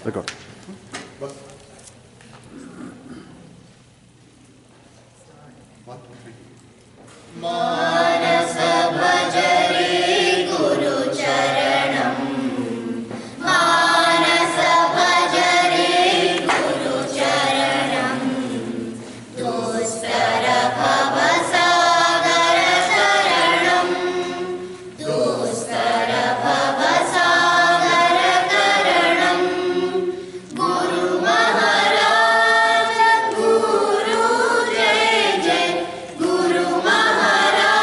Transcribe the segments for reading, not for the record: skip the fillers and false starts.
D'accord. Guru Maharaja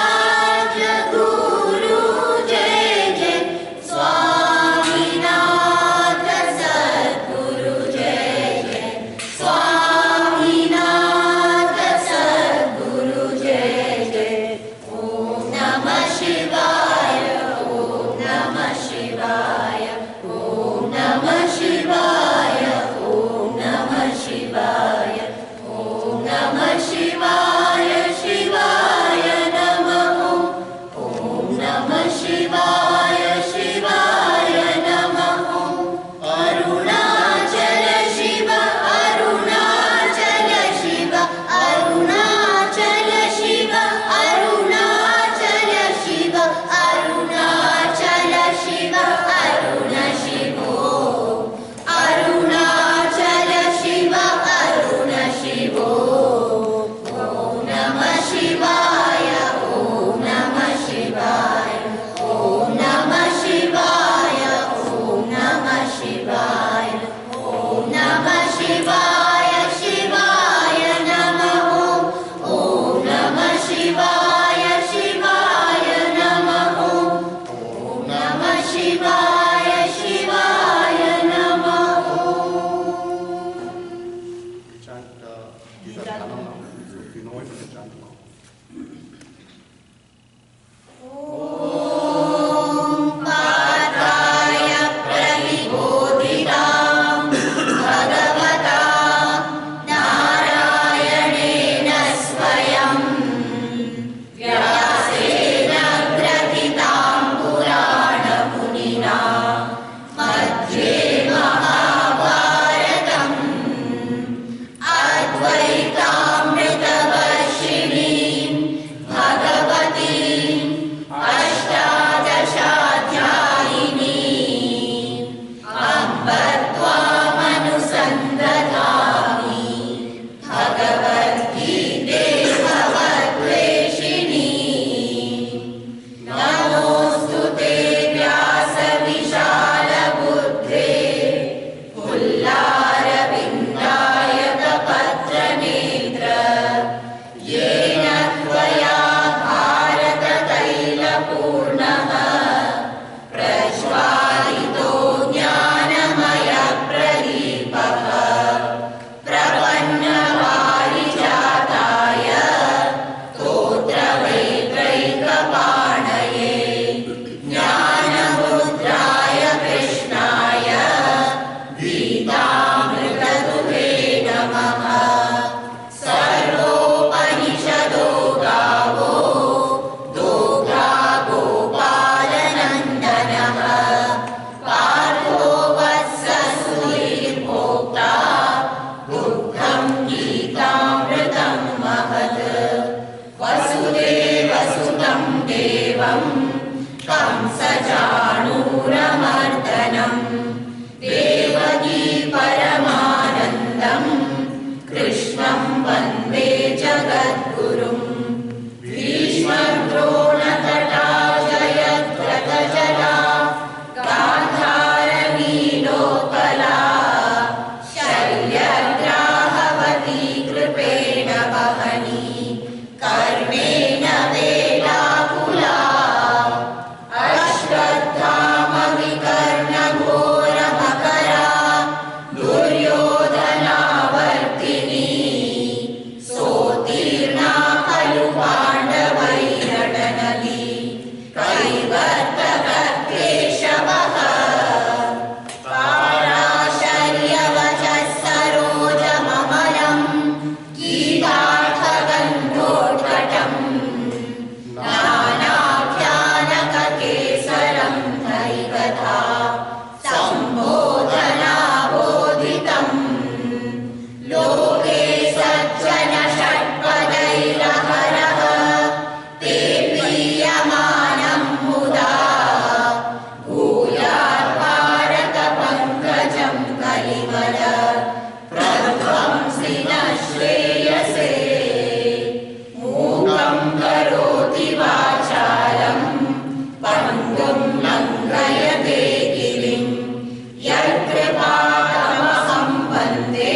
यत्कृपातमहं वन्दे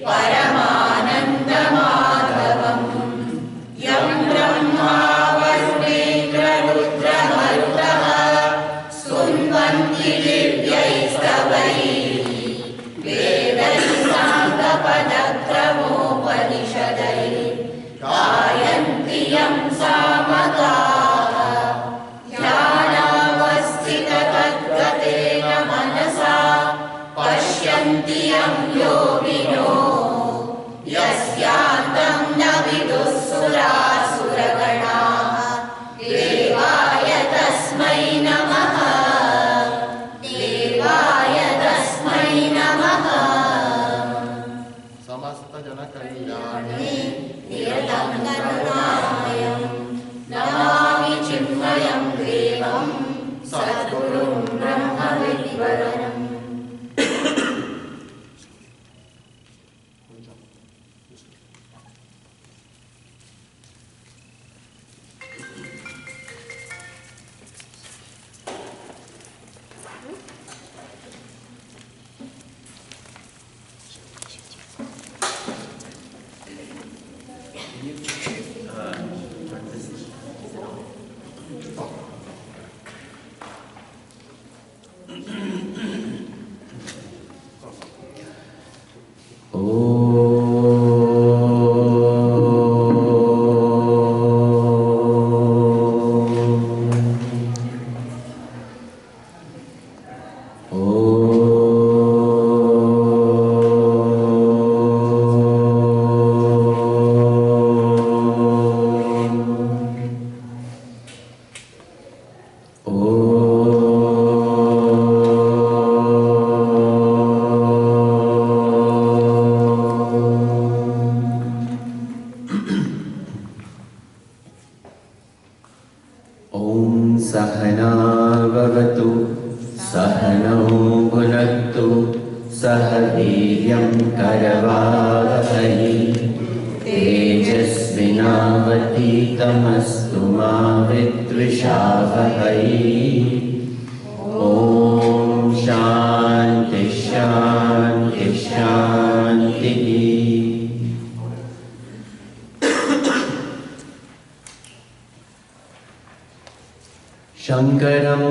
परमानन्दमाधवम् यं ब्रह्मा वरुणेन्द्ररुद्रमरुतः स्तुवन्ति दिव्यैस्तवैः वेदैः साङ्गपदक्रमोपनिषदैः गायन्ति यं सामगाः ध्यानावस्थिततद्गतेन मनसा पश्यन्ति यं योगिनो यस्यान्तं न विदुः सुरासुरगणाः देवाय तस्मै नमः देवाय तस्मै नमः समस्त जनकल्याणे निरतं करुणामयं नमामि चिन्मयं देवं सद्गुरुं ब्रह्मविद्वरम् शङ्करं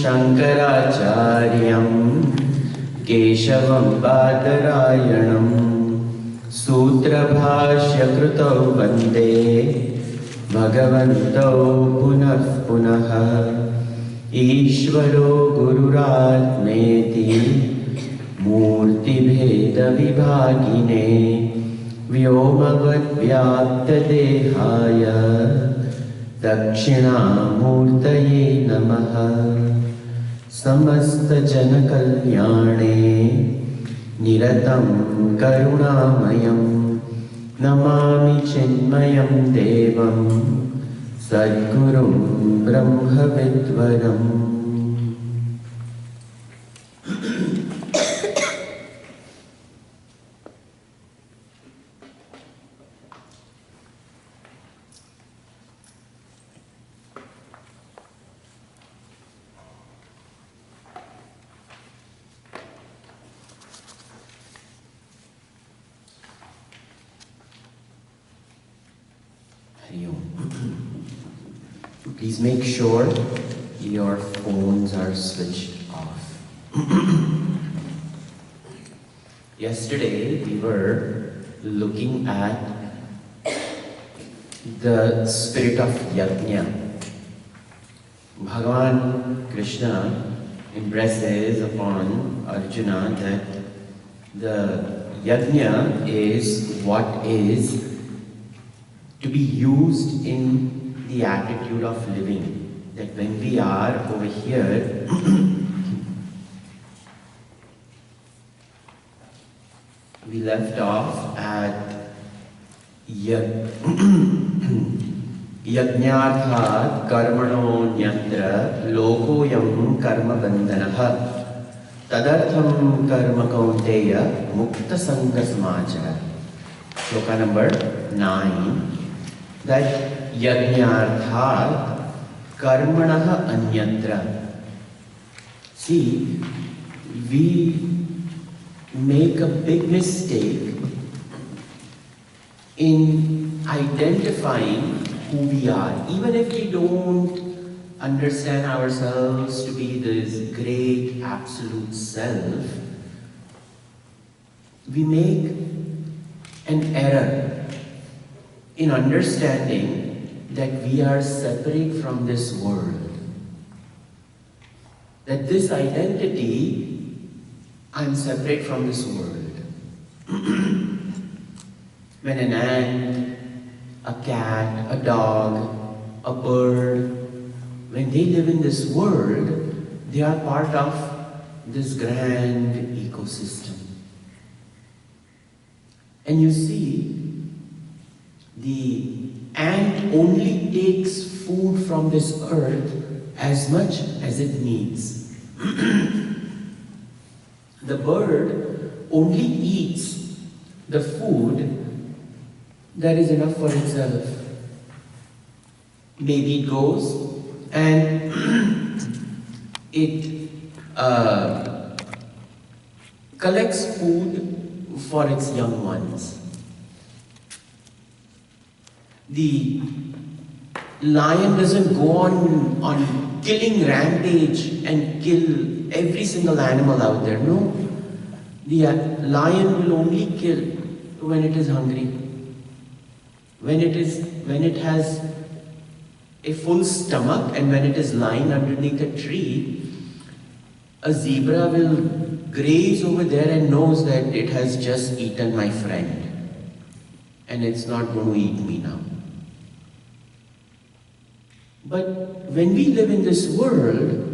शङ्कराचार्यं केशवं बादरायणं सूत्रभाष्यकृतौ वन्दे भगवन्तौ पुनः पुनः ईश्वरो गुरुरात्मेति मूर्तिभेदविभागिने व्योमवद्व्याप्तदेहाय दक्षिणामूर्तये नमः। समस्तजनकल्याणे निरतं करुणामयं नमामि चिन्मयं देवं सद्गुरुं ब्रह्मविद्वरम्। Please make sure your phones are switched off. Yesterday we were looking at the spirit of Yagna. Bhagavan Krishna impresses upon Arjuna that the Yagna is what is to be used in the attitude of living. That when we are over here, we left off at Yagnarthat karmano nyatra lokoyam karma bandhanaha tadartham karma kaunteya mukta sanga samachara. Shloka number 9. That Yagnarthat karmanaha anyatra. See, we make a big mistake in identifying who we are. Even if we don't understand ourselves to be this great absolute self, we make an error in understanding that we are separate from this world. That this identity, I'm separate from this world. When an ant, a cat, a dog, a bird, when they live in this world, they are part of this grand ecosystem. And you see, the ant only takes food from this earth as much as it needs. The bird only eats the food that is enough for itself. Maybe it goes and it collects food for its young ones. The lion doesn't go on killing rampage and kill every single animal out there. No. The lion will only kill when it is hungry. When it has a full stomach and when it is lying underneath a tree, a zebra will graze over there and knows that it has just eaten my friend and it's not going to eat me now. But when we live in this world,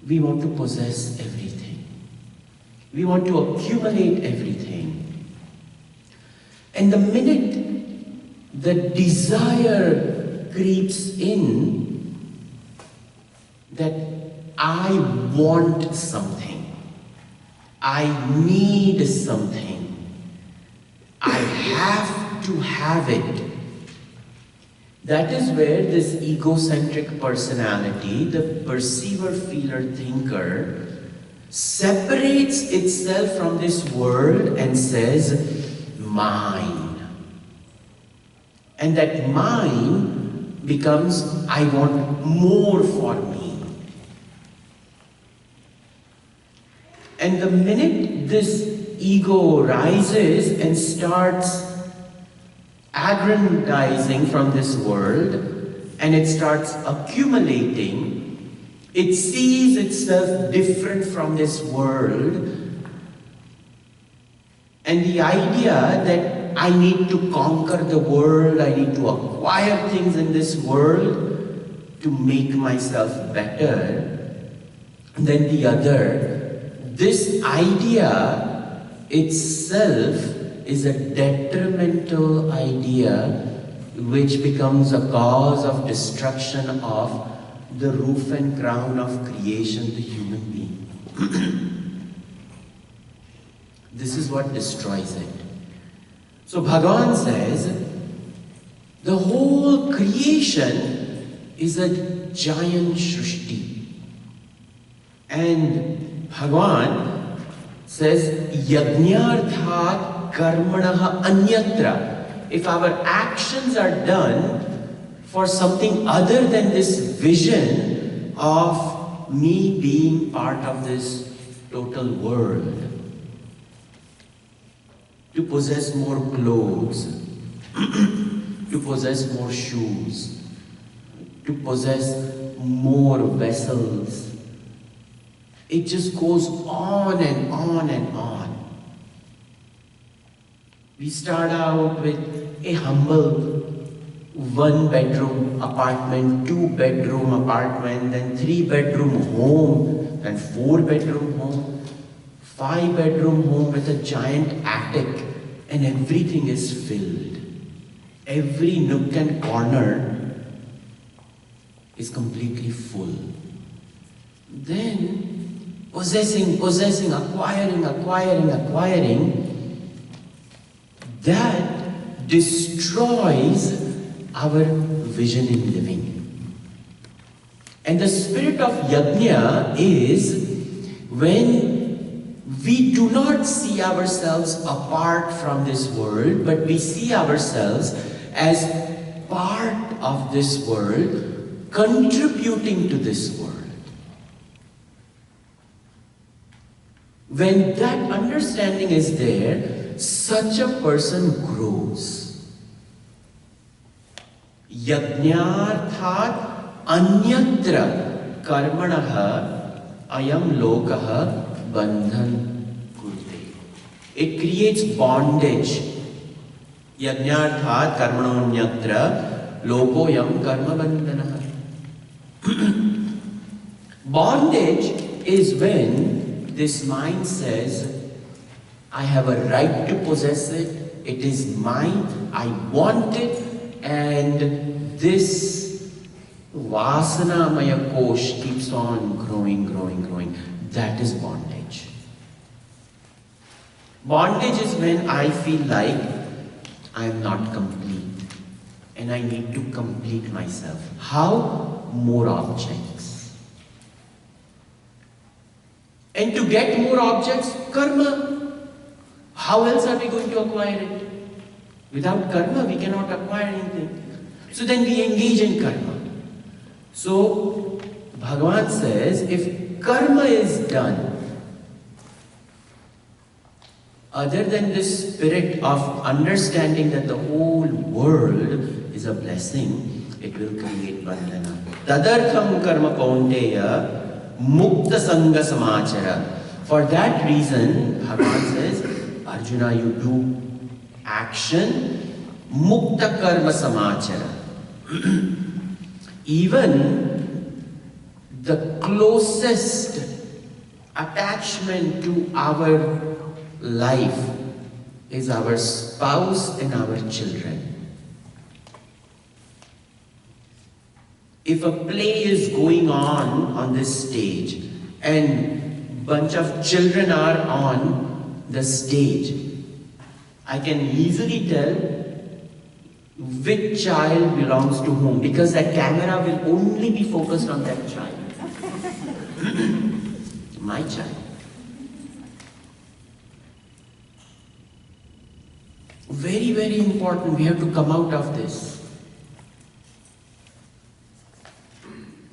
we want to possess everything. We want to accumulate everything. And the minute the desire creeps in that I want something, I need something, I have to have it, that is where this egocentric personality, the perceiver, feeler, thinker, separates itself from this world and says, mine. And that mine becomes, I want more for me. And the minute this ego rises and starts aggrandizing from this world, and it starts accumulating, it sees itself different from this world, and the idea that I need to conquer the world, I need to acquire things in this world to make myself better than the other, this idea itself is a detrimental idea which becomes a cause of destruction of the roof and crown of creation, the human being. This is what destroys it. So Bhagavan says, the whole creation is a giant Shrishti. And Bhagavan says, Yagnarthat karmanaha anyatra. If our actions are done for something other than this vision of me being part of this total world, to possess more clothes, to possess more shoes, to possess more vessels. It just goes on and on and on. We start out with a humble 1-bedroom apartment, 2-bedroom apartment, then 3-bedroom home, then 4-bedroom home, 5-bedroom home with a giant attic, and everything is filled. Every nook and corner is completely full. Then possessing, acquiring, that destroys our vision in living. And the spirit of Yagna is when we do not see ourselves apart from this world, but we see ourselves as part of this world, contributing to this world. When that understanding is there, such a person grows. Yagnarthat anyatra karmanaha ayam lokaha bandhan kurte. It creates bondage. Yagnarthat karmanonyatra lokoyam karma bandhanaha. Bondage is when this mind says, I have a right to possess it, it is mine, I want it, and this Vasanamaya kosh keeps on growing. That is bondage. Bondage is when I feel like I am not complete and I need to complete myself. How? More objects. And to get more objects, karma. How else are we going to acquire it? Without karma, we cannot acquire anything. So then we engage in karma. So, Bhagavan says, if karma is done, other than this spirit of understanding that the whole world is a blessing, it will create bandhana. Tadartham karma kaunteya mukta sangha samachara. For that reason, Bhagavan says, Arjuna, you do action, mukta karma samachara. Even the closest attachment to our life is our spouse and our children. If a play is going on this stage and bunch of children are on the stage, I can easily tell which child belongs to whom, because that camera will only be focused on that child. My child. Very, very important. We have to come out of this.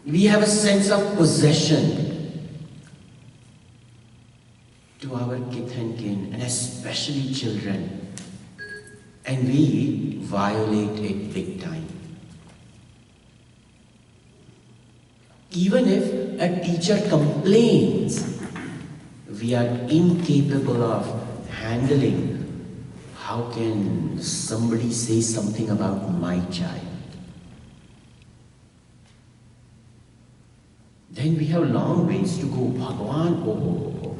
We have a sense of possession to our kith and kin, and especially children. And we violate it big time. Even if a teacher complains, we are incapable of handling. How can somebody say something about my child? Then we have long ways to go. Bhagavan, oh.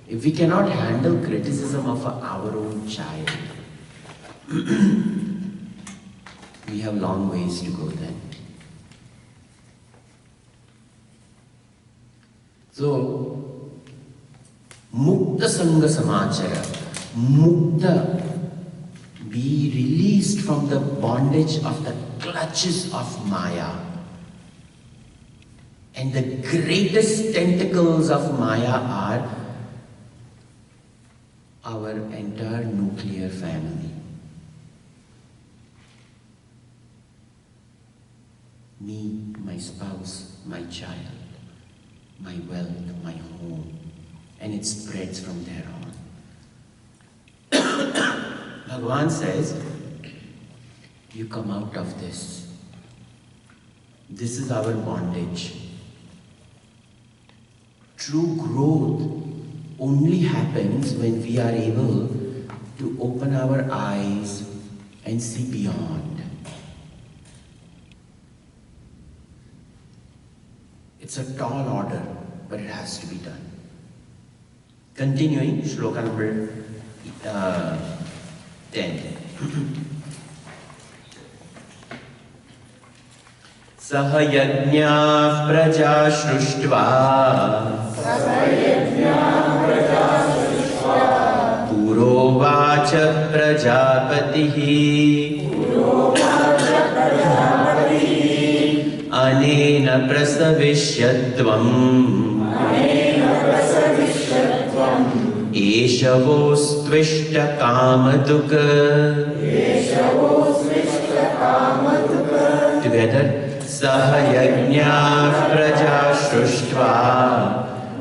If we cannot handle criticism of our own child, we have long ways to go then. So, mukta sangha samachara, mukta, be released from the bondage of the clutches of Maya. And the greatest tentacles of Maya are our entire nuclear family. Me, my spouse, my child, my wealth, my home, and it spreads from there on. Bhagavan says, you come out of this. This is our bondage. True growth only happens when we are able to open our eyes and see beyond. It's a tall order, but it has to be done. Continuing, shloka number 10. Saha yajna praja shruštva Purovacha prajapatihi Anena prasavishyadvam Eshavostvishta kamadukha. Together. Saha yajna praja shruštva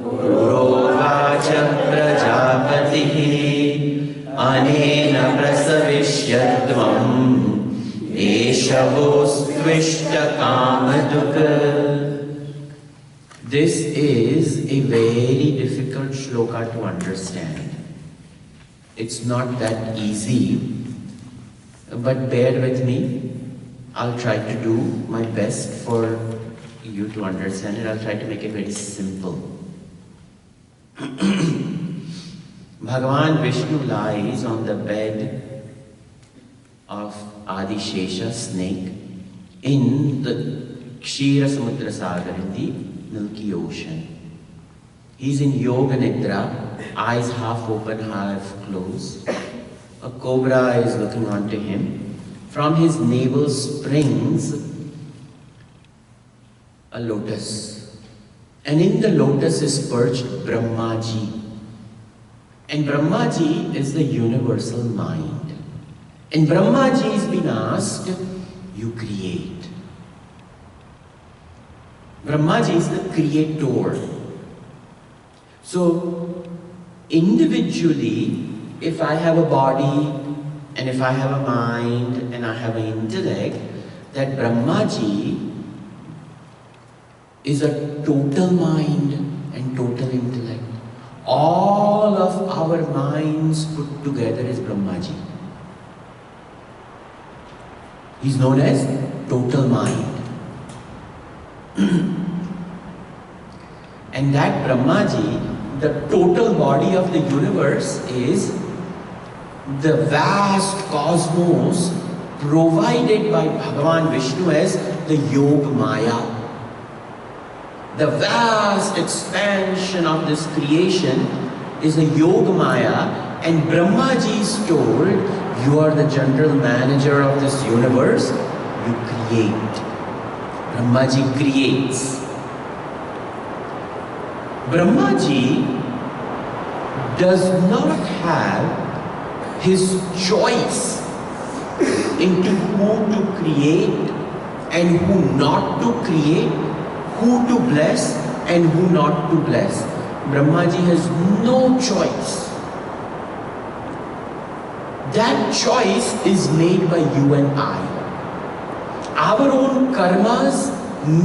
purovacha prajapatihi anena prasavishyadvam eshavostvishta kamadukha. This is a very difficult shloka to understand. It's not that easy, but bear with me. I'll try to do my best for you to understand it. I'll try to make it very simple. Bhagavan Vishnu lies on the bed of Adishesha snake in the Kshira Samudra Sagar, in the Milky Ocean. He's in Yoga Nidra, eyes half open, half closed. A cobra is looking onto him. From his navel springs a lotus. And in the lotus is perched Brahmaji. And Brahmaji is the universal mind. And Brahmaji has been asked, you create. Brahmaji is the creator. So, individually, if I have a body, and if I have a mind, and I have an intellect, that Brahmaji is a total mind and total intellect. All of our minds put together is Brahmaji. He's known as total mind. And that Brahmaji, the total body of the universe, is the vast cosmos provided by Bhagavan Vishnu as the Yoga Maya. The vast expansion of this creation is the Yoga Maya, and Brahmaji is told, you are the general manager of this universe, you create. Brahmaji creates. Brahmaji does not have his choice into who to create and who not to create, who to bless and who not to bless. Brahmaji has no choice. That choice is made by you and I. Our own karmas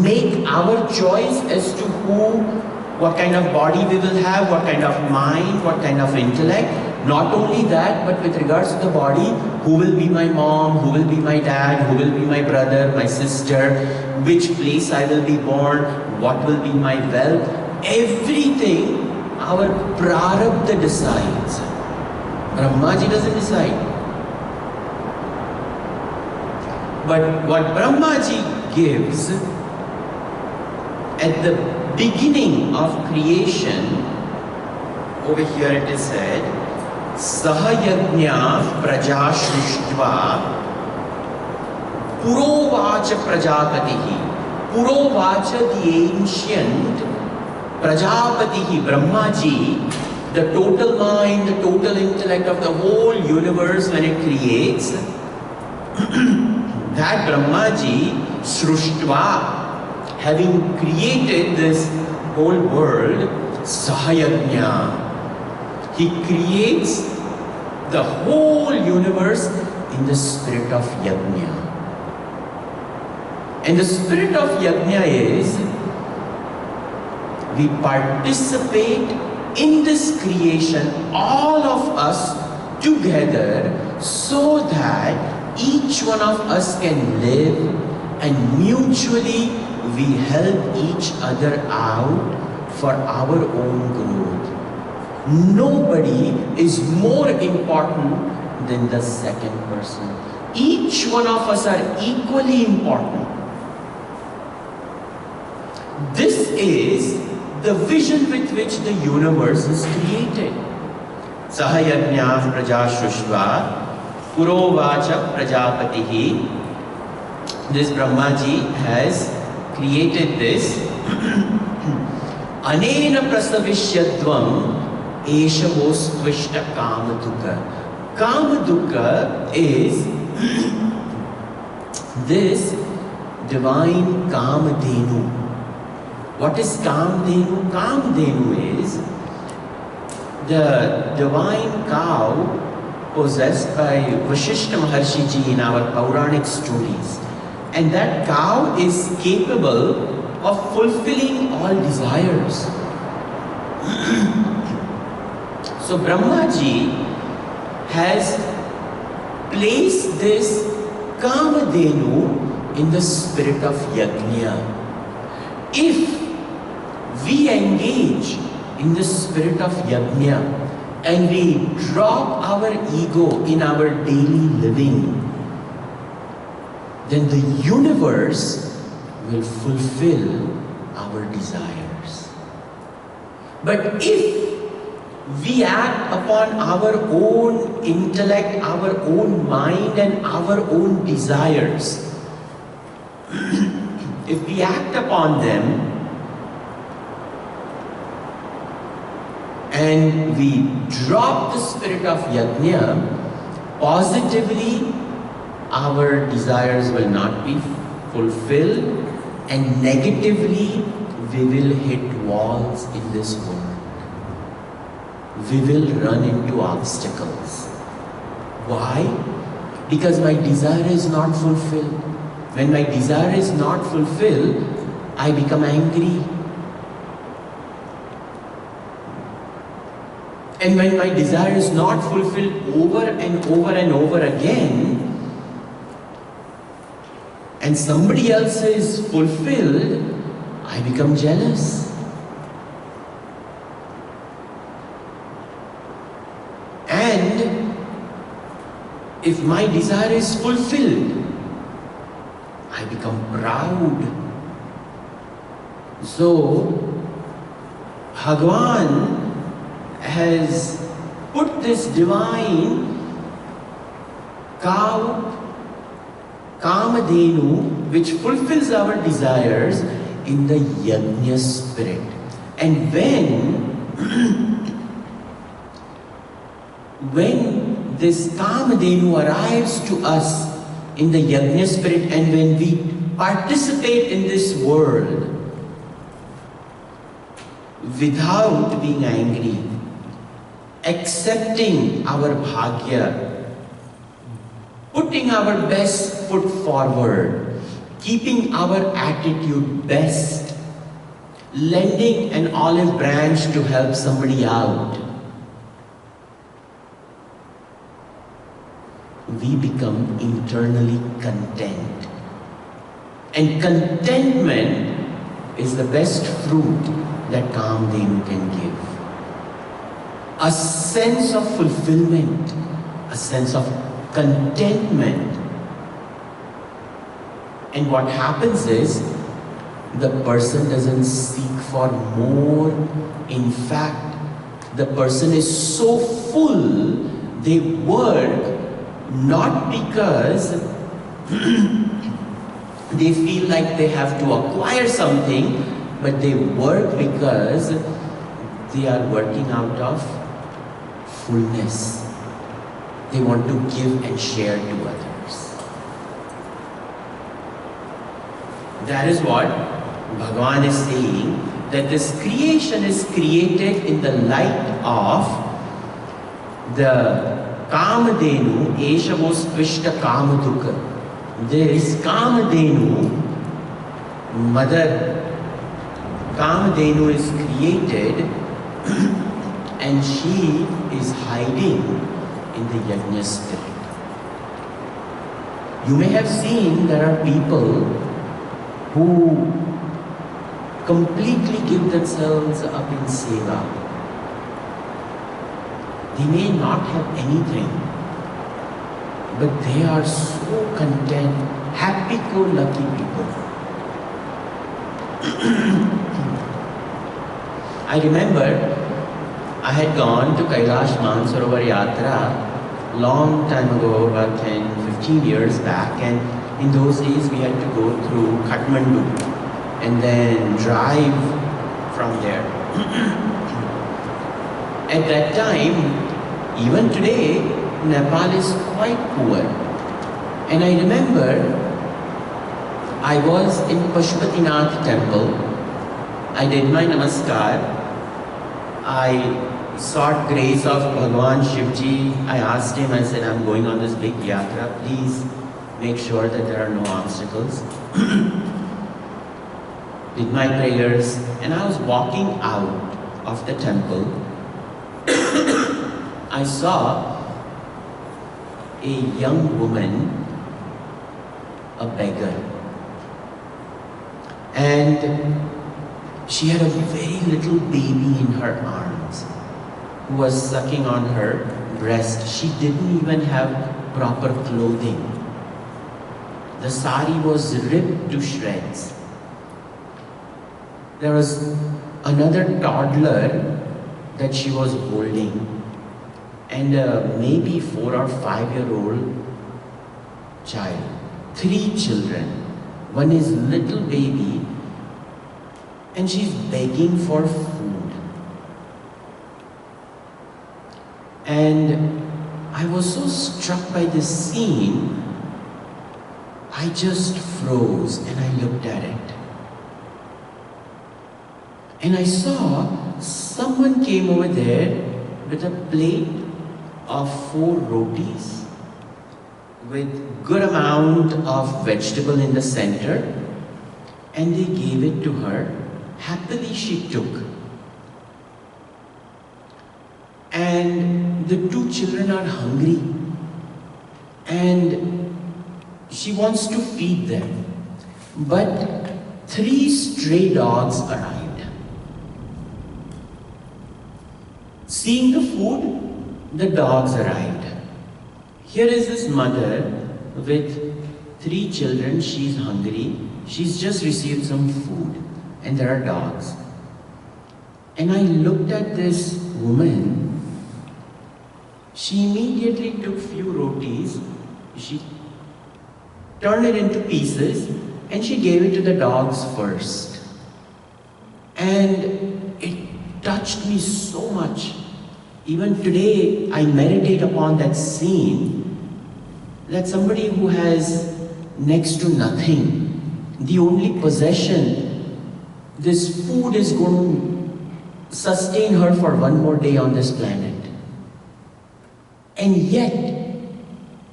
make our choice as to what kind of body we will have, what kind of mind, what kind of intellect. Not only that, but with regards to the body, who will be my mom, who will be my dad, who will be my brother, my sister, which place I will be born, what will be my wealth. Everything our prarabdha decides. Brahmaji doesn't decide. But what Brahmaji gives at the beginning of creation, over here it is said, Saha Yagna praja shruštva purovacha prajapatihi. Purovacha, the ancient Prajapatihi, Brahmaji, the total mind, the total intellect of the whole universe when it creates, that Brahmaji, Sruštva, having created this whole world, Sahayagna, he creates the whole universe in the spirit of Yagna. And the spirit of Yagna is, we participate in this creation, all of us together, so that each one of us can live and mutually we help each other out for our own growth. Nobody is more important than the second person. Each one of us are equally important. This is the vision with which the universe is created. Sahayagna praja shruštva purovacha prajapatihi. This Brahmaji has created this. Anena prasavishyadvam Eshavostvishta Kamadukha. Kamadukha is this divine Kamadhenu. What is Kamadhenu? Kamadhenu is the divine cow possessed by Vashishta Maharshi ji in our Puranic stories. And that cow is capable of fulfilling all desires. So Brahma ji has placed this Kamadhenu in the spirit of Yagna. If we engage in the spirit of Yagna and we drop our ego in our daily living, then the universe will fulfill our desires. But if we act upon our own intellect, our own mind and our own desires, if we act upon them and we drop the spirit of Yagna, positively our desires will not be fulfilled, and negatively we will hit walls in this world. We will run into obstacles. Why? Because my desire is not fulfilled. When my desire is not fulfilled, I become angry. And when my desire is not fulfilled over and over and over again, and somebody else is fulfilled, I become jealous. And if my desire is fulfilled, I become proud. So, Bhagavan has put this divine cow, Kamadhenu, which fulfills our desires, in the Yagna spirit. And when this Kamadhenu arrives to us in the Yagna spirit, and when we participate in this world without being angry, accepting our bhagya, putting our best foot forward, keeping our attitude best, lending an olive branch to help somebody out, we become internally content. And contentment is the best fruit that Kamadhenu can give. A sense of fulfillment, a sense of contentment. And what happens is, the person doesn't seek for more. In fact, the person is so full, they work not because they feel like they have to acquire something, but they work because they are working out of fullness. They want to give and share to others. That is what Bhagavan is saying, that this creation is created in the light of the Kamadhenu, Eshavostvishta Kamadukha. This Kamadhenu, Mother Kamadhenu is created and she is hiding in the Yagna spirit. You may have seen there are people who completely give themselves up in seva. They may not have anything, but they are so content, happy-go-lucky people. I remember I had gone to Kailash Mansarovar Yatra long time ago, about 10, 15 years back, and in those days we had to go through Kathmandu and then drive from there. at that time, even today, Nepal is quite poor. And I remember I was in Pashupatinath temple. I did my namaskar. I sought grace of Bhagwan Shivji. I asked him, I said, I'm going on this big yatra. Please make sure that there are no obstacles. Did my prayers, and I was walking out of the temple. I saw a young woman, a beggar, and she had a very little baby in her arms who was sucking on her breast. She didn't even have proper clothing. The sari was ripped to shreds. There was another toddler that she was holding, and maybe 4 or 5-year-old child. 3 children. One is little baby, and she's begging for food. And I was so struck by this scene, I just froze and I looked at it. And I saw someone came over there with a plate of 4 rotis with good amount of vegetable in the center, and they gave it to her. Happily she took. And the 2 children are hungry and she wants to feed them. But 3 stray dogs arrived. Seeing the food, the dogs arrived. Here is this mother with 3 children, she's hungry, she's just received some food, and there are dogs. And I looked at this woman, she immediately took few rotis, she turned it into pieces, and she gave it to the dogs first. And it touched me so much. Even today, I meditate upon that scene, that somebody who has next to nothing, the only possession, this food is going to sustain her for 1 more day on this planet. And yet,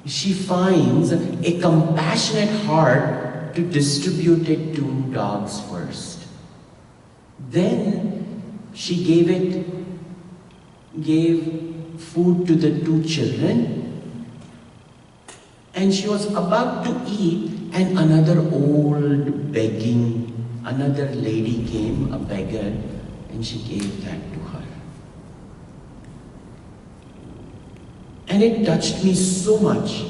she finds a compassionate heart to distribute it to dogs first. Then she gave food to the 2 children, and she was about to eat, and another another lady came, a beggar, and she gave that to her. And it touched me so much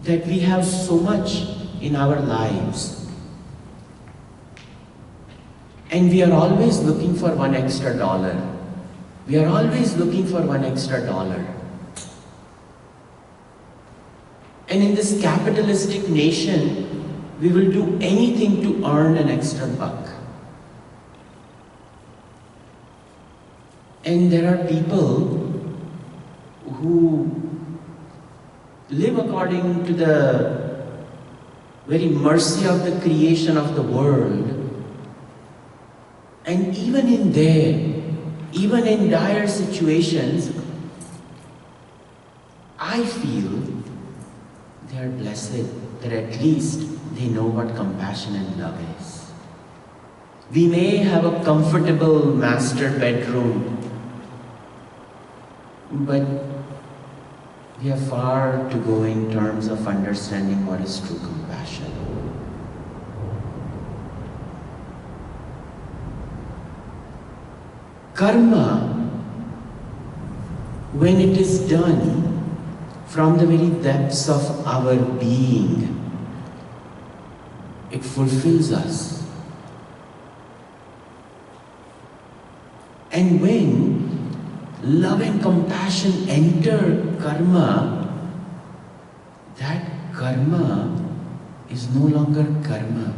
that we have so much in our lives, and we are always looking for $1 extra. We are always looking for $1 extra. And in this capitalistic nation, we will do anything to earn an extra buck. And there are people who live according to the very mercy of the creation of the world. And even in dire situations, I feel they are blessed that at least they know what compassion and love is. We may have a comfortable master bedroom, but we have far to go in terms of understanding what is true compassion. Karma, when it is done from the very depths of our being, it fulfills us. And when love and compassion enter karma, that karma is no longer karma,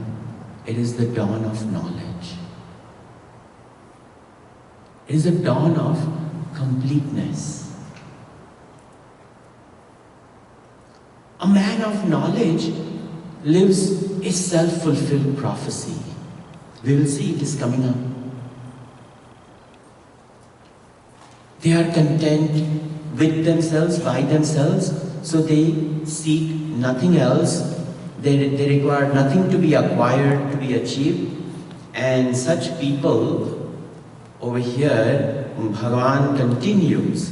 it is the dawn of knowledge. It is the dawn of completeness. A man of knowledge lives a self-fulfilled prophecy. We will see it is coming up. They are content with themselves, by themselves, so they seek nothing else. They require nothing to be acquired, to be achieved. And such people, over here, Bhagavan continues.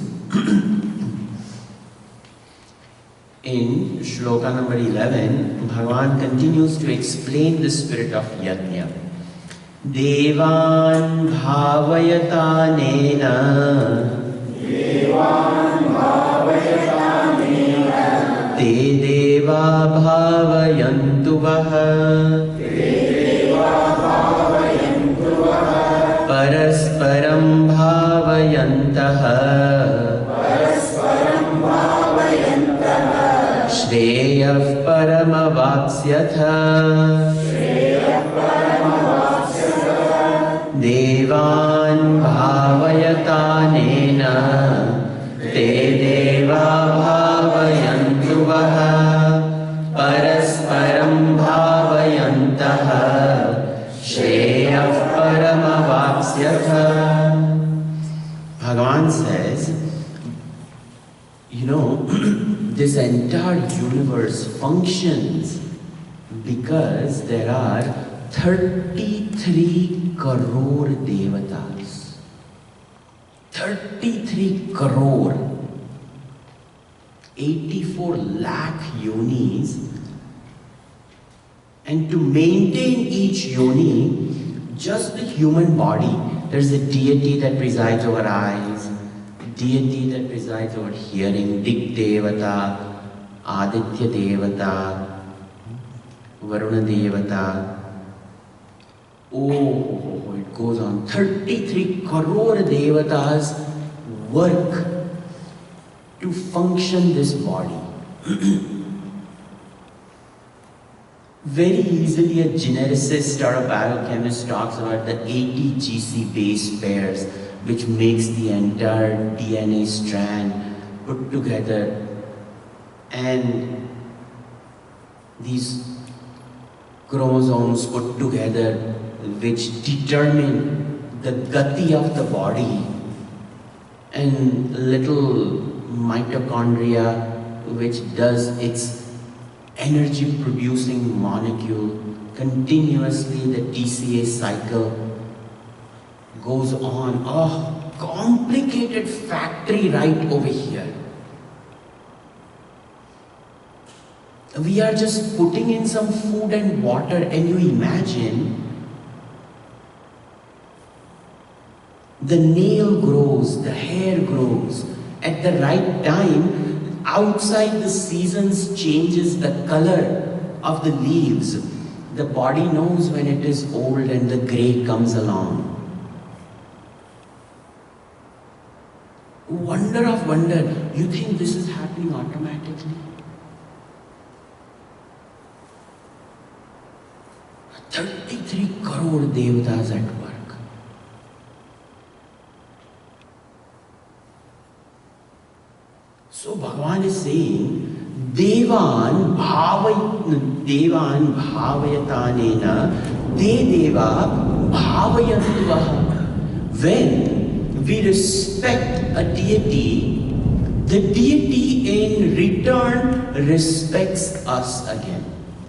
In shloka number 11, Bhagavan continues to explain the spirit of Yagna. Devan bhavayatanena te deva bhavayantu vaha parasparam bhavayantaha Shreyah paramavapsyatha Devan bhavayatanena te deva bhavayantu vaha parasparam bhavayantaha Shreyah paramavapsyatha. Bhagavan says, this entire universe functions because there are 33 crore devatas. 33 crore. 84 lakh yonis. And to maintain each yoni, just the human body, there's a deity that presides over eyes, deity that presides over hearing, Dik Devata, Aditya Devata, Varuna Devata. Oh, it goes on. 33 crore Devatas work to function this body. Very easily a geneticist or a biochemist talks about the 80 GC base pairs which makes the entire DNA strand put together, and these chromosomes put together which determine the gati of the body, and little mitochondria which does its energy producing molecule continuously. The TCA cycle goes on. Oh, complicated factory right over here. We are just putting in some food and water, and you imagine the nail grows, the hair grows at the right time. Outside the seasons changes the color of the leaves. The body knows when it is old and the gray comes along. Wonder of wonder, you think this is happening automatically? 33 crore devatas at work. So Bhagavan is saying, Devan bhavayatanena te deva bhavayantuvaha. When we respect a deity, the deity in return respects us again.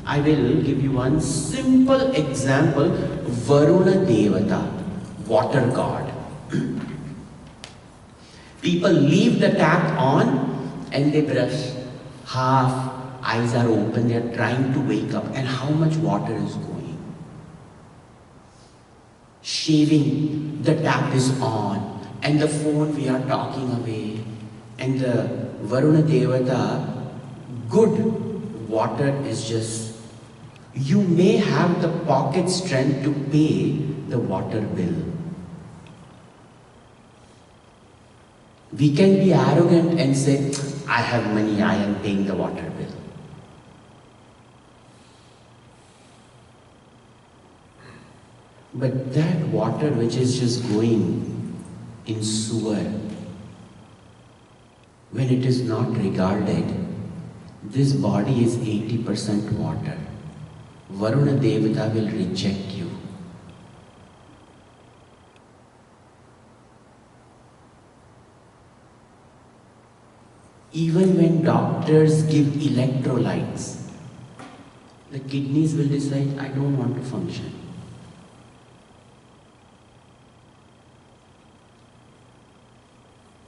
I will give you one simple example. Varuna Devata, water god. People leave the tap on and they brush. Half eyes are open, they are trying to wake up. And how much water is going? Shaving, the tap is on. And the phone we are talking away. And the Varuna Devata, good water is just, you may have the pocket strength to pay the water bill. We can be arrogant and say, I have money, I am paying the water bill. But that water which is just going in sewer, when it is not regarded, this body is 80% water. Varuna Devata will reject you. Even when doctors give electrolytes, the kidneys will decide, I don't want to function.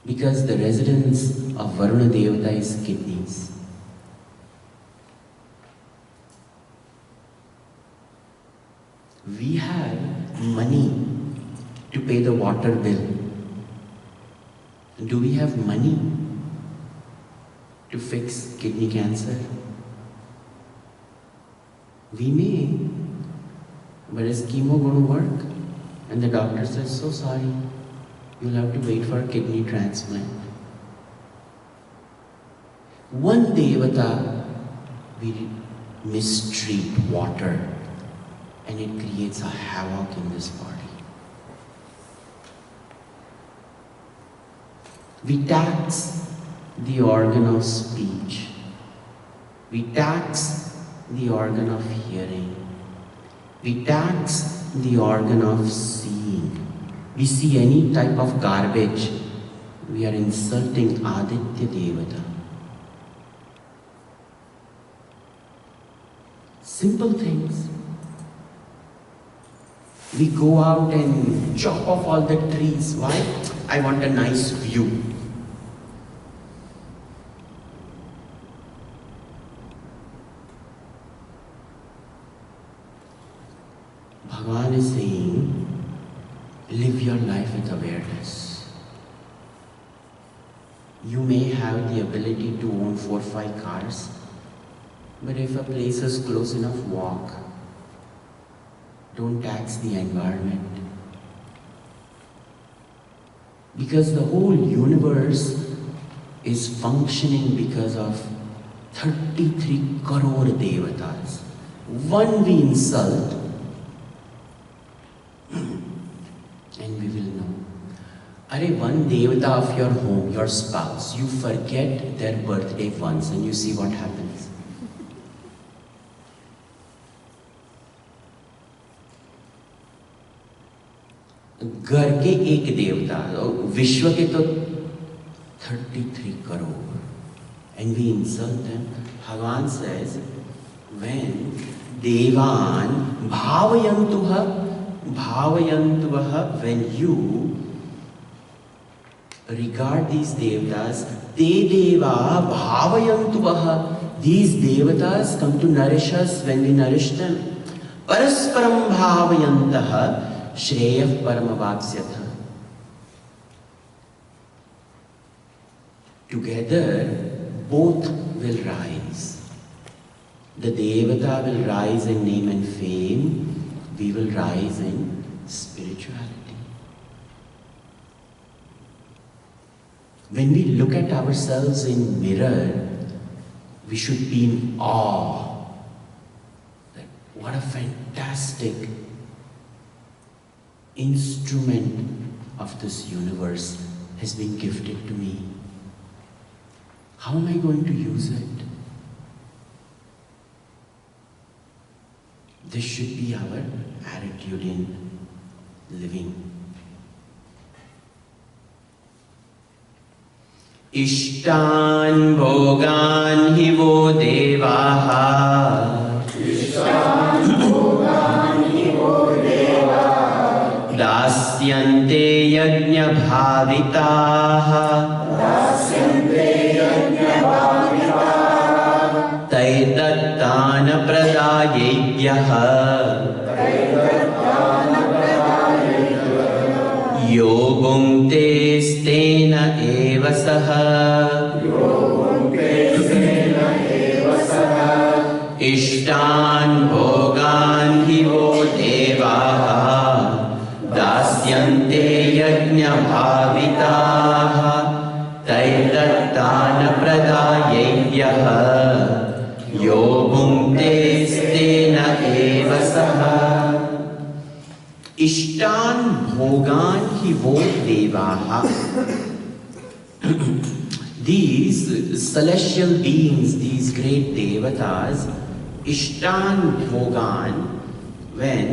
Because the residence of Varuna Devata is kidneys. We have money to pay the water bill. Do we have money to fix kidney cancer? We may, but is chemo going to work? And the doctor says, so sorry, you'll have to wait for a kidney transplant. One Devata, we mistreat water, and it creates a havoc in this body. We tax the organ of speech. We tax the organ of hearing. We tax the organ of seeing. We see any type of garbage, we are insulting Aditya Devata. Simple things. We go out and chop off all the trees. Why? I want a nice view. Bhagavan is saying, live your life with awareness. You may have the ability to own 4 or 5 cars, but if a place is close enough, walk. Don't tax the environment. Because the whole universe is functioning because of 33 crore devatas. One we insult, and we will know. One devata of your home, your spouse, you forget their birthday once and you see what happens. घर के एक देवता, विश्व के तो 33 crore, and we insult them. Bhagavan says, when devan bhavayantuha, when you regard these devatas, te deva bhavayantuha, these devatas come to nourish us when we nourish them. Parasparam bhavayantaha Shreyah Paramavapsyatha. Together, both will rise. The Devata will rise in name and fame. We will rise in spirituality. When we look at ourselves in mirror, we should be in awe. That what a fantastic instrument of this universe has been gifted to me. How am I going to use it? This should be our attitude in living. Ishtan bhogan hivo devaha. Dasyante yagna bhavitaha. Taidattana pradayegyaha. Yogum te stena eva saha. Ishtan bhogan hivo devaha. Dasyante yagna bhavitaha. Taidattana pradayegyaha. Yogum te stena eva saha. Ishtan bhogan hivo devaha. these celestial beings, these great devatas, Ishtan Bhogan, when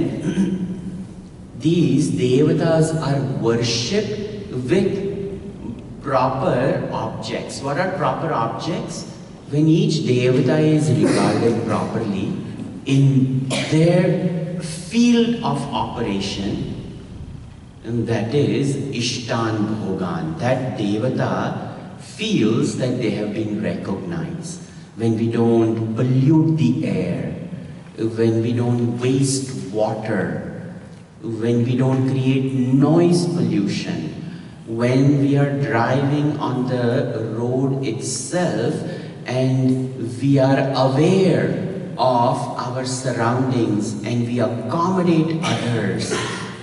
these devatas are worshipped with proper objects. What are proper objects? When each devata is regarded properly in their field of operation, and that is Ishtan Bhogan. That devata feels that they have been recognized. When we don't pollute the air, when we don't waste water, when we don't create noise pollution, when we are driving on the road itself and we are aware of our surroundings and we accommodate others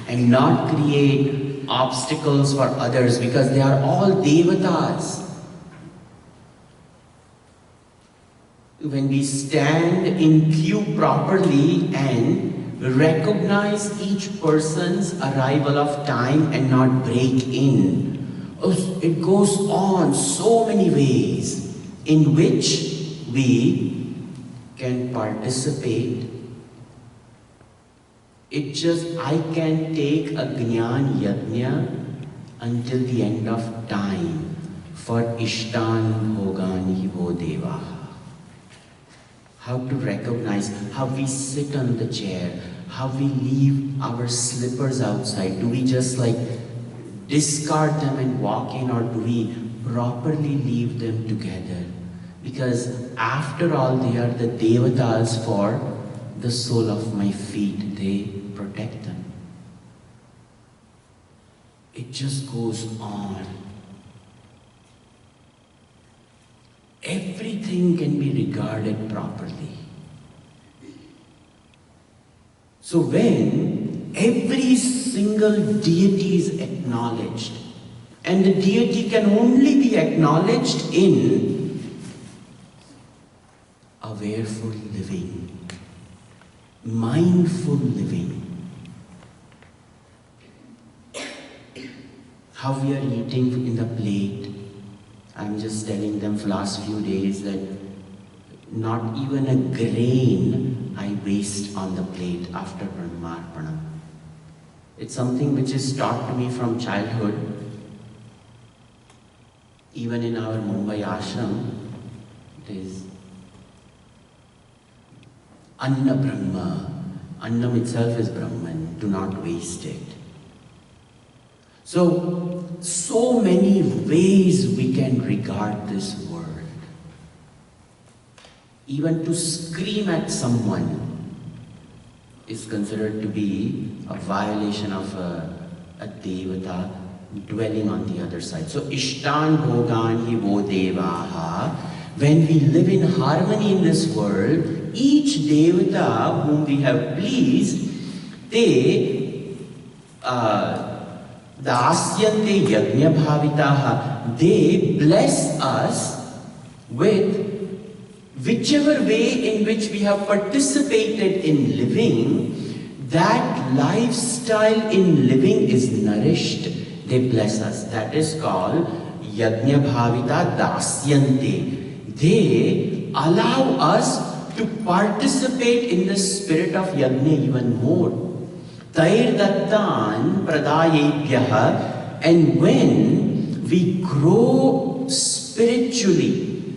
and not create obstacles for others, because they are all devatas. When we stand in queue properly and recognize each person's arrival of time and not break in, it goes on so many ways in which we can participate. I can take a Gnyana Yagna until the end of time for Ishtan Bhogani Vo Devaha. How to recognize, how we sit on the chair, how we leave our slippers outside. Do we just like discard them and walk in, or do we properly leave them together? Because after all, they are the devatas for the sole of my feet. They protect them. It just goes on. Everything can be regarded properly. So when every single deity is acknowledged, and the deity can only be acknowledged in awareful living, mindful living. How we are eating in the plate. I'm just telling them for the last few days that not even a grain I waste on the plate after Brahmarpanam. It's something which is taught to me from childhood. Even in our Mumbai ashram, it is Anna Brahma. Annam itself is Brahman. Do not waste it. So many ways we can regard this world. Even to scream at someone is considered to be a violation of a devata dwelling on the other side. So Ishtan Bhogan Hi Vo Devaha. When we live in harmony in this world, each devata whom we have pleased, they Dasyante Yagna Bhavitaha, they bless us with whichever way in which we have participated in living, that lifestyle in living is nourished. They bless us. That is called Yagna Bhavita Dasyante. They allow us to participate in the spirit of Yagna even more. Tair Dattan Pradayebhyaha. And when we grow spiritually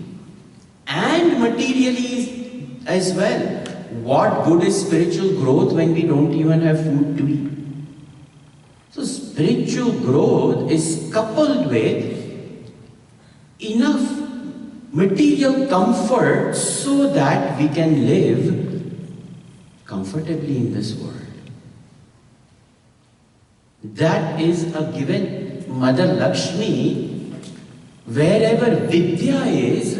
and materially as well, what good is spiritual growth when we don't even have food to eat? So spiritual growth is coupled with enough material comfort so that we can live comfortably in this world. That is a given. Mother Lakshmi, wherever Vidya is,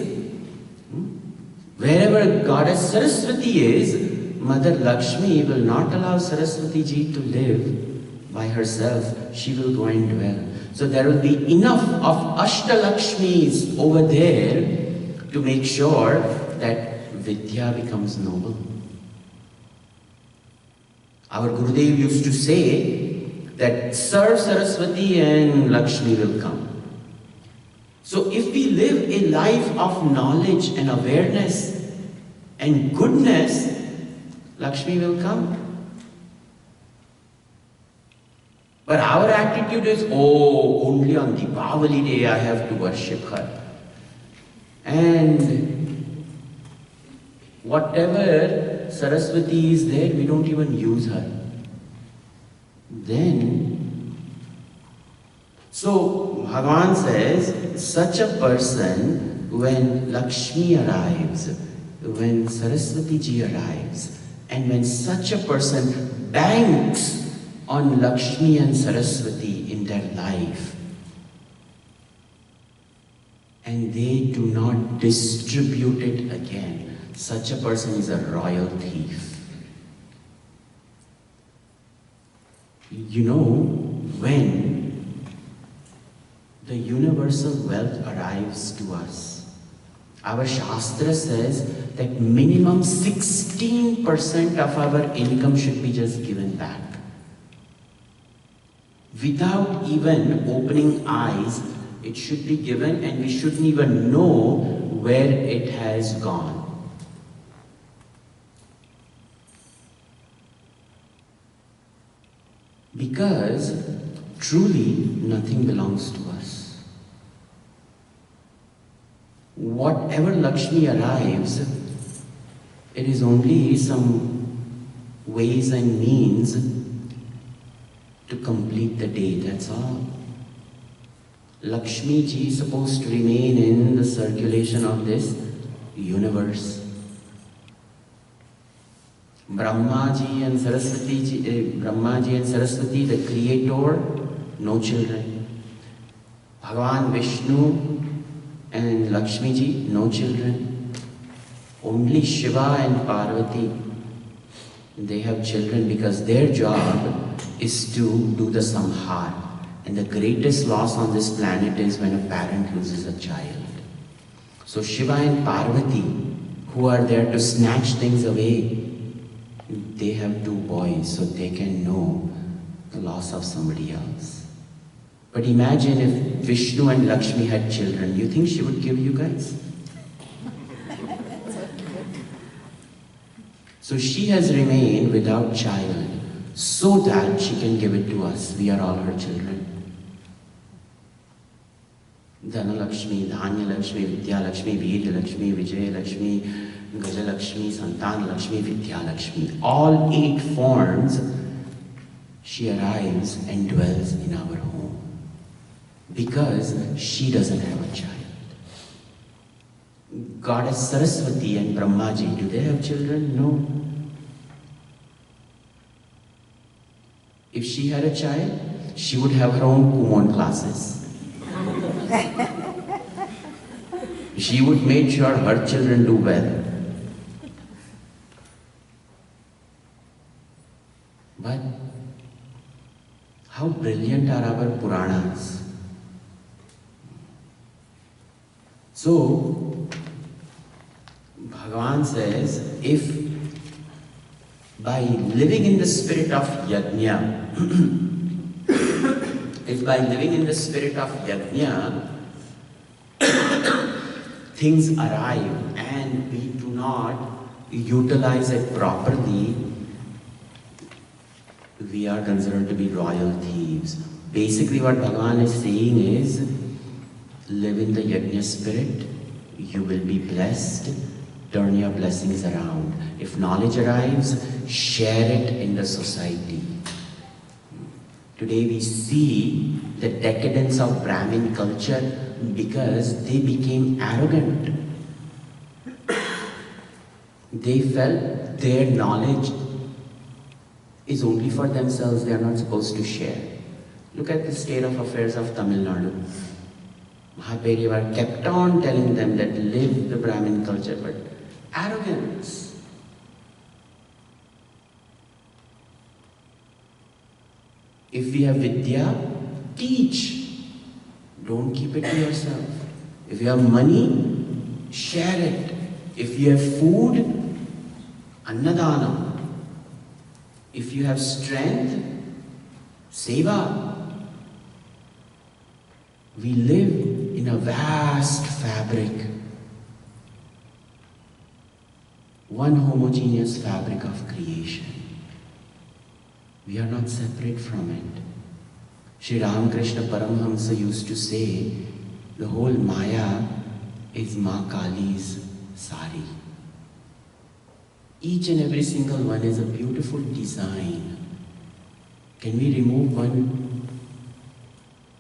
wherever Goddess Saraswati is, Mother Lakshmi will not allow Saraswati ji to live by herself. She will go and dwell. So there will be enough of Ashtalakshmis over there to make sure that Vidya becomes noble. Our Gurudev used to say that serve Saraswati and Lakshmi will come. So if we live a life of knowledge and awareness and goodness, Lakshmi will come. But our attitude is, oh, only on Deepavali day I have to worship her. And whatever Saraswati is there, we don't even use her. Then, so Bhagavan says, such a person, when Lakshmi arrives, when Saraswati ji arrives, and when such a person banks on Lakshmi and Saraswati in their life, and they do not distribute it again, such a person is a royal thief. You know, when the universal wealth arrives to us, our Shastra says that minimum 16% of our income should be just given back. Without even opening eyes, it should be given, and we shouldn't even know where it has gone. Because truly nothing belongs to us. Whatever Lakshmi arrives, it is only some ways and means to complete the day, that's all. Lakshmi ji is supposed to remain in the circulation of this universe. Brahma ji and Saraswati, the creator, no children. Bhagavan Vishnu and Lakshmi ji, no children. Only Shiva and Parvati, they have children because their job is to do the samhar. And the greatest loss on this planet is when a parent loses a child. So Shiva and Parvati, who are there to snatch things away, they have 2 boys, so they can know the loss of somebody else. But imagine if Vishnu and Lakshmi had children, you think she would give you guys? So she has remained without child so that she can give it to us. We are all her children. Dhana Lakshmi, Dhanya Lakshmi, Vidya Lakshmi, Veerya Lakshmi, Vijaya Lakshmi, Gaja Lakshmi, Santan Lakshmi, Vidya Lakshmi. All 8 forms, she arrives and dwells in our home. Because she doesn't have a child. Goddess Saraswati and Brahmaji, do they have children? No. If she had a child, she would have her own Kumon classes. She would make sure her children do well. But how brilliant are our Puranas? So, Bhagavan says, if by living in the spirit of Yagna, things arrive and we do not utilize it properly, we are considered to be royal thieves. Basically what Bhagavan is saying is, live in the Yagna spirit, you will be blessed, turn your blessings around. If knowledge arrives, share it in the society. Today we see the decadence of Brahmin culture because they became arrogant. They felt their knowledge is only for themselves, they are not supposed to share. Look at the state of affairs of Tamil Nadu. Mahaperivar kept on telling them that live the Brahmin culture, but arrogance. If we have Vidya, teach. Don't keep it to yourself. If you have money, share it. If you have food, Annadana. If you have strength, Seva. We live in a vast fabric, one homogeneous fabric of creation. We are not separate from it. Sri Ramakrishna Paramhamsa used to say, the whole Maya is Ma Kali's sari. Each and every single one is a beautiful design. Can we remove one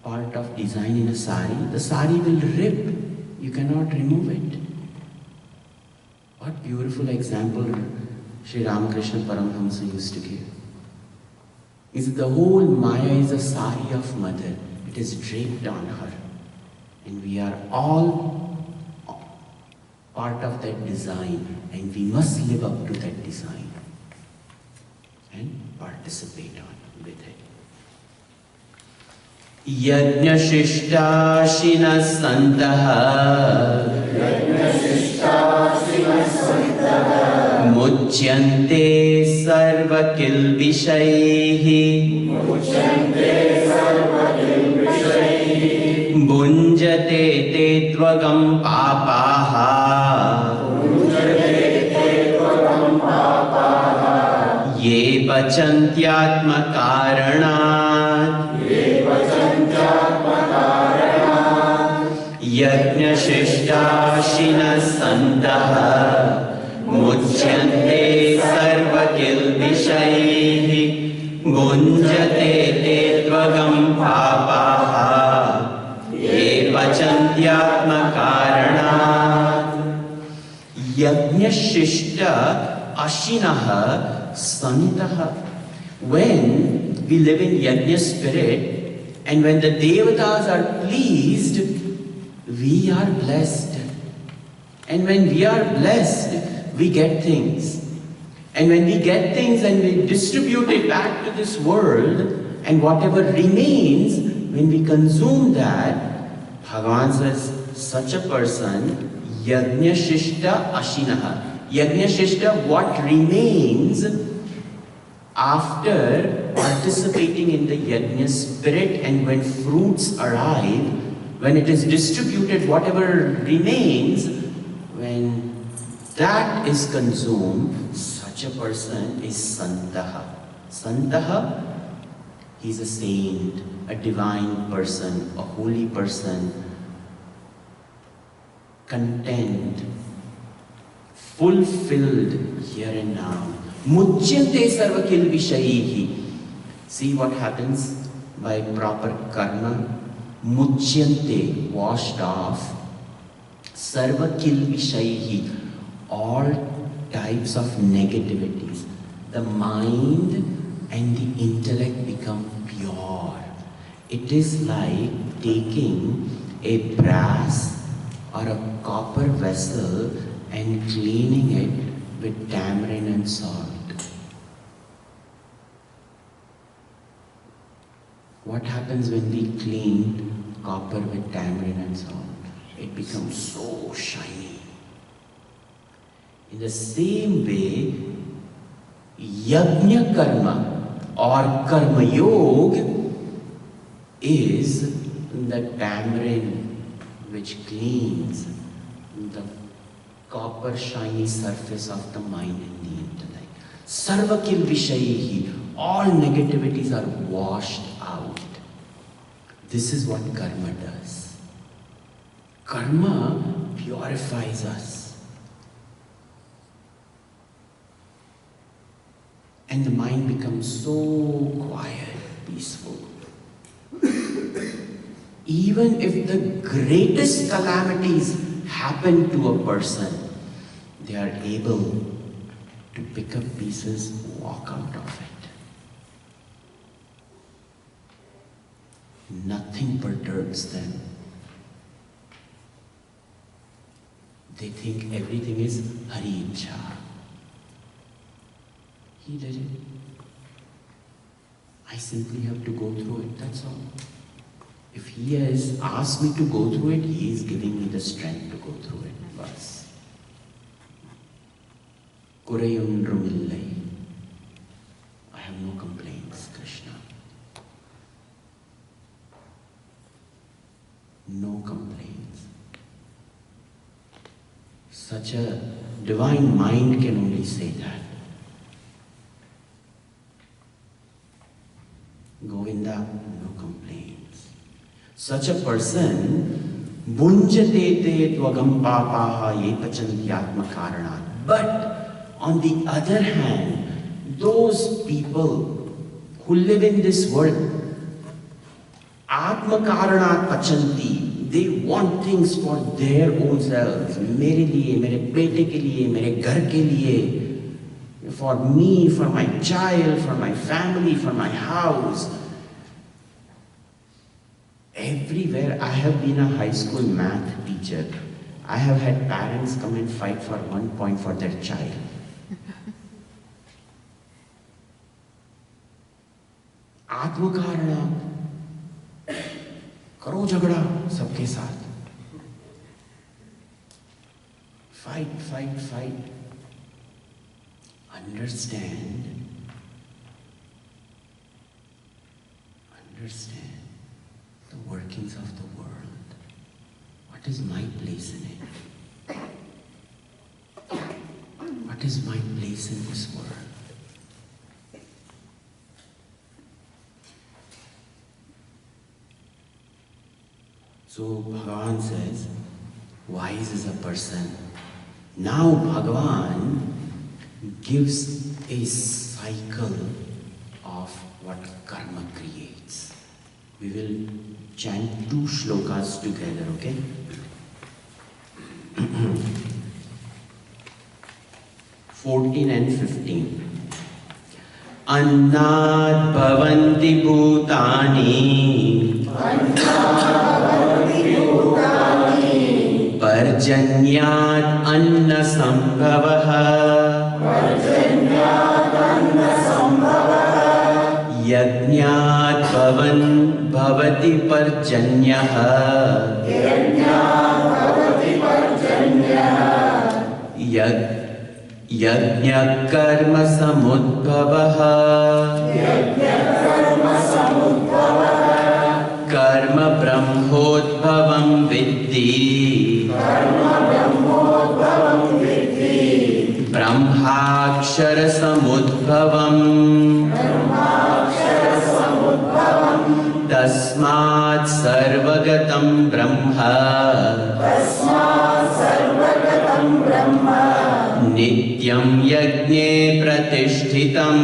part of design in a sari? The sari will rip. You cannot remove it. What beautiful example Sri Ramakrishna Paramhamsa used to give. Is the whole Maya is a sari of Mother. It is draped on her. And we are all part of that design. And we must live up to that design. And participate with it. Yagna Shishtashinas Santaha Muchyante Sarva Kilbishaihi Bunjate Te Tvagam Papaha Ye Pachantyatma Karanat Yagna Shishtashinas Santaha Muchyante Sarva Kilbishaihi Bunjate Te Tvagam Papaha Ye Pachantyatma Karanat Yagna Shishta Ashinaha Santaha. When we live in Yagna spirit and when the Devatas are pleased, we are blessed. And when we are blessed, we get things. And when we get things and we distribute it back to this world, and whatever remains, when we consume that, Bhagavan says, such a person, Yagna Shishta Ashinaha. Yagna Shishta, what remains after participating in the Yagna spirit, and when fruits arrive, when it is distributed, whatever remains, when that is consumed, such a person is Santaha. Santaha, he is a saint, a divine person, a holy person, content, fulfilled here and now. Muchyante sarvakil vishaihi. See what happens by proper karma? Muchyante, washed off. Sarvakil vishaihi, all types of negativities. The mind and the intellect become pure. It is like taking a brass or a copper vessel and cleaning it with tamarind and salt. What happens when we clean copper with tamarind and salt? It becomes so shiny. In the same way, Yagna karma or karma yoga is the tamarind which cleans the copper shiny surface of the mind and the intellect. Sarvakil vishayihi, all negativities are washed out. This is what karma does. Karma purifies us. And the mind becomes so quiet, peaceful. Even if the greatest calamities happen to a person, they are able to pick up pieces, walk out of it. Nothing perturbs them. They think everything is Hari Ichha. He did it. I simply have to go through it, that's all. If he has asked me to go through it, he is giving me the strength to go through it. Bas. Kurayundrumillai. I have no complaints, Krishna. No complaints. Such a divine mind can only say that. Govinda, no complaints. Such a person, bunjate te tvagam papaha ye pachantyatma karanat. But on the other hand, those people who live in this world, atma karanat pachanti, they want things for their own selves. Mere liye, mere bete ke liye, mere ghar ke liye, for me, for my child, for my family, for my house. Everywhere. I have been a high school math teacher. I have had parents come and fight for 1 point for their child. आत्मकारणात् करो झगड़ा सबके साथ. Fight, fight, fight. Understand the workings of the world. What is my place in it? What is my place in this world? So Bhagavan says, wise is a person. Now Bhagavan gives a cycle of what karma creates. We will chant 2 shlokas together, okay? (14 and 15). Annat bhavanti bhutani Parjanyat anna sambhavaha Yagnyat bhavati parjanyaha Yagnya karma samudbhavaha Karma brahmodbhavam vidhi Brahmakshara samudbhavam Tasmat sarvagatam brahma Nityam yagne pratishtitam.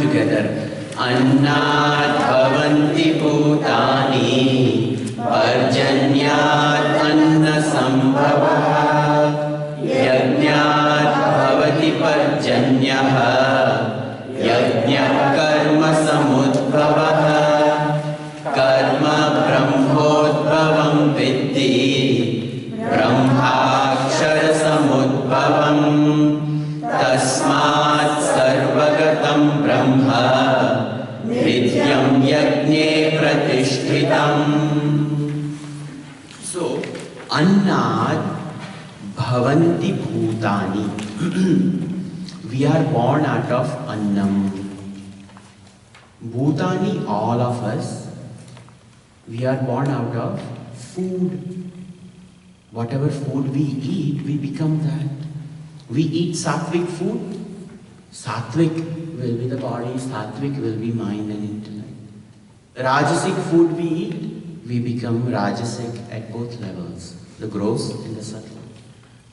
Together. Annat bhavanti bhutani Parjanyat anna sambhavaha Yagnyat bhavati parjanyaha Yagnya karma samudbhavaha Karma brahmodbhavam vidhi Brahmakshara samudbhavam Tasmat sarvagatam brahma Nityam yagne pratishtitam. So, annat bhavanti bhutani. We are born out of annam. Bhutani, all of us, we are born out of food. Whatever food we eat, we become that. We eat sattvic food, sattvic will be the body, sattvic will be mind and intellect. Rajasic food we eat, we become rajasic at both levels, the gross and the subtle.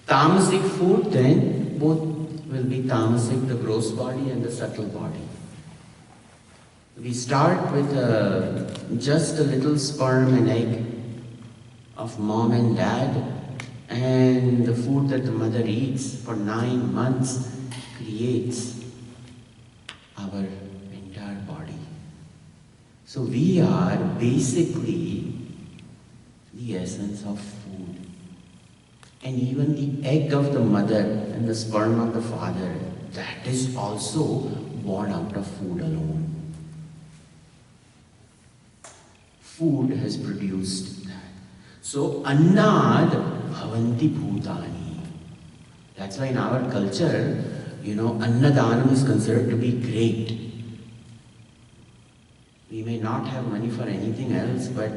Tamasic food, then both will be tamasic, the gross body and the subtle body. We start with just a little sperm and egg of mom and dad, and the food that the mother eats for 9 months creates our entire body. So we are basically the essence of food. And even the egg of the mother and the sperm of the father, that is also born out of food alone. Food has produced that. So annad bhavanti bhutani. That's why in our culture, Annadanam is considered to be great. We may not have money for anything else, but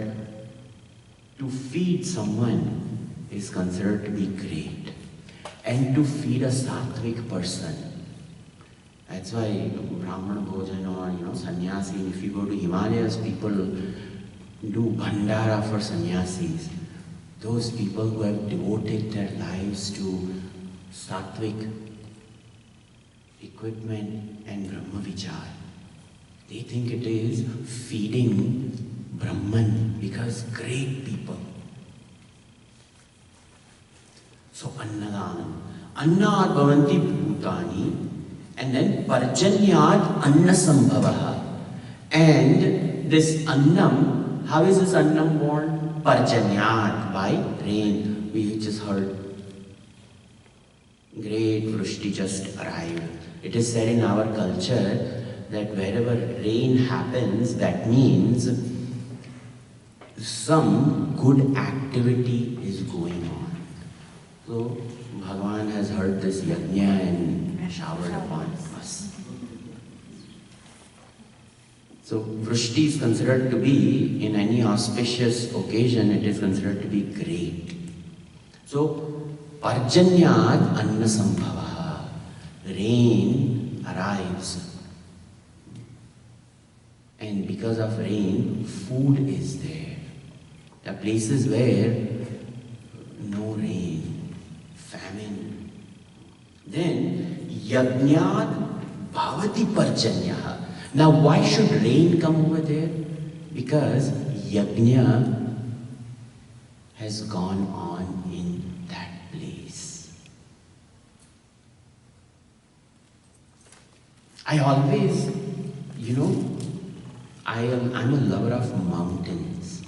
To feed someone is considered to be great. And to feed a sattvic person. That's why Brahmana Bhojan or sannyasi, if you go to Himalayas, people do bhandara for sannyasis. Those people who have devoted their lives to sattvic equipment and Brahma Vichar. They think it is feeding Brahman because great people. So Annadanam. Annad bhavanti bhutani, and then Parjanyad Annasambhavaha. And this Annam, how is this Annam born? Parjanyad, by rain. We just heard. Great Vrishti just arrived. It is said in our culture that wherever rain happens, that means some good activity is going on. So Bhagavan has heard this Yagna and showered upon us. So Vrishti is considered to be, in any auspicious occasion, it is considered to be great. So Parjanyad Annasambhava, rain arrives. And because of rain, food is there. There are places where no rain, famine. Then Yagnyad Bhavati Parjanyaha. Now why should rain come over there? Because Yagna has gone on in that place. I always, I'm a lover of mountains.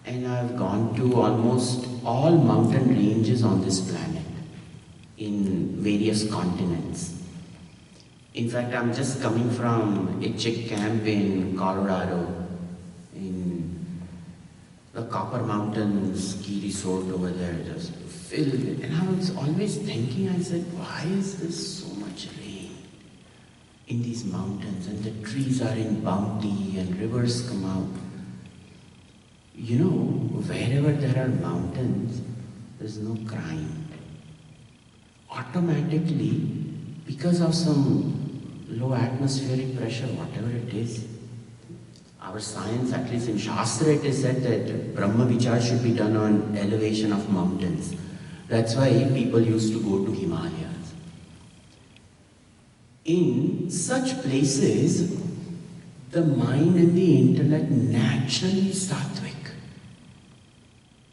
And I've gone to almost all mountain ranges on this planet in various continents. In fact, I'm just coming from a chick camp in Colorado, in the Copper Mountains ski resort over there, just filled. And I was always thinking, I said, why is there so much rain in these mountains? And the trees are in bounty and rivers come out. Wherever there are mountains, there's no crime. Automatically, because of some low atmospheric pressure, whatever it is, our science, at least in Shastra, it is said that Brahma Vichar should be done on elevation of mountains. That's why people used to go to Himalayas. In such places, the mind and the intellect naturally is sattvic.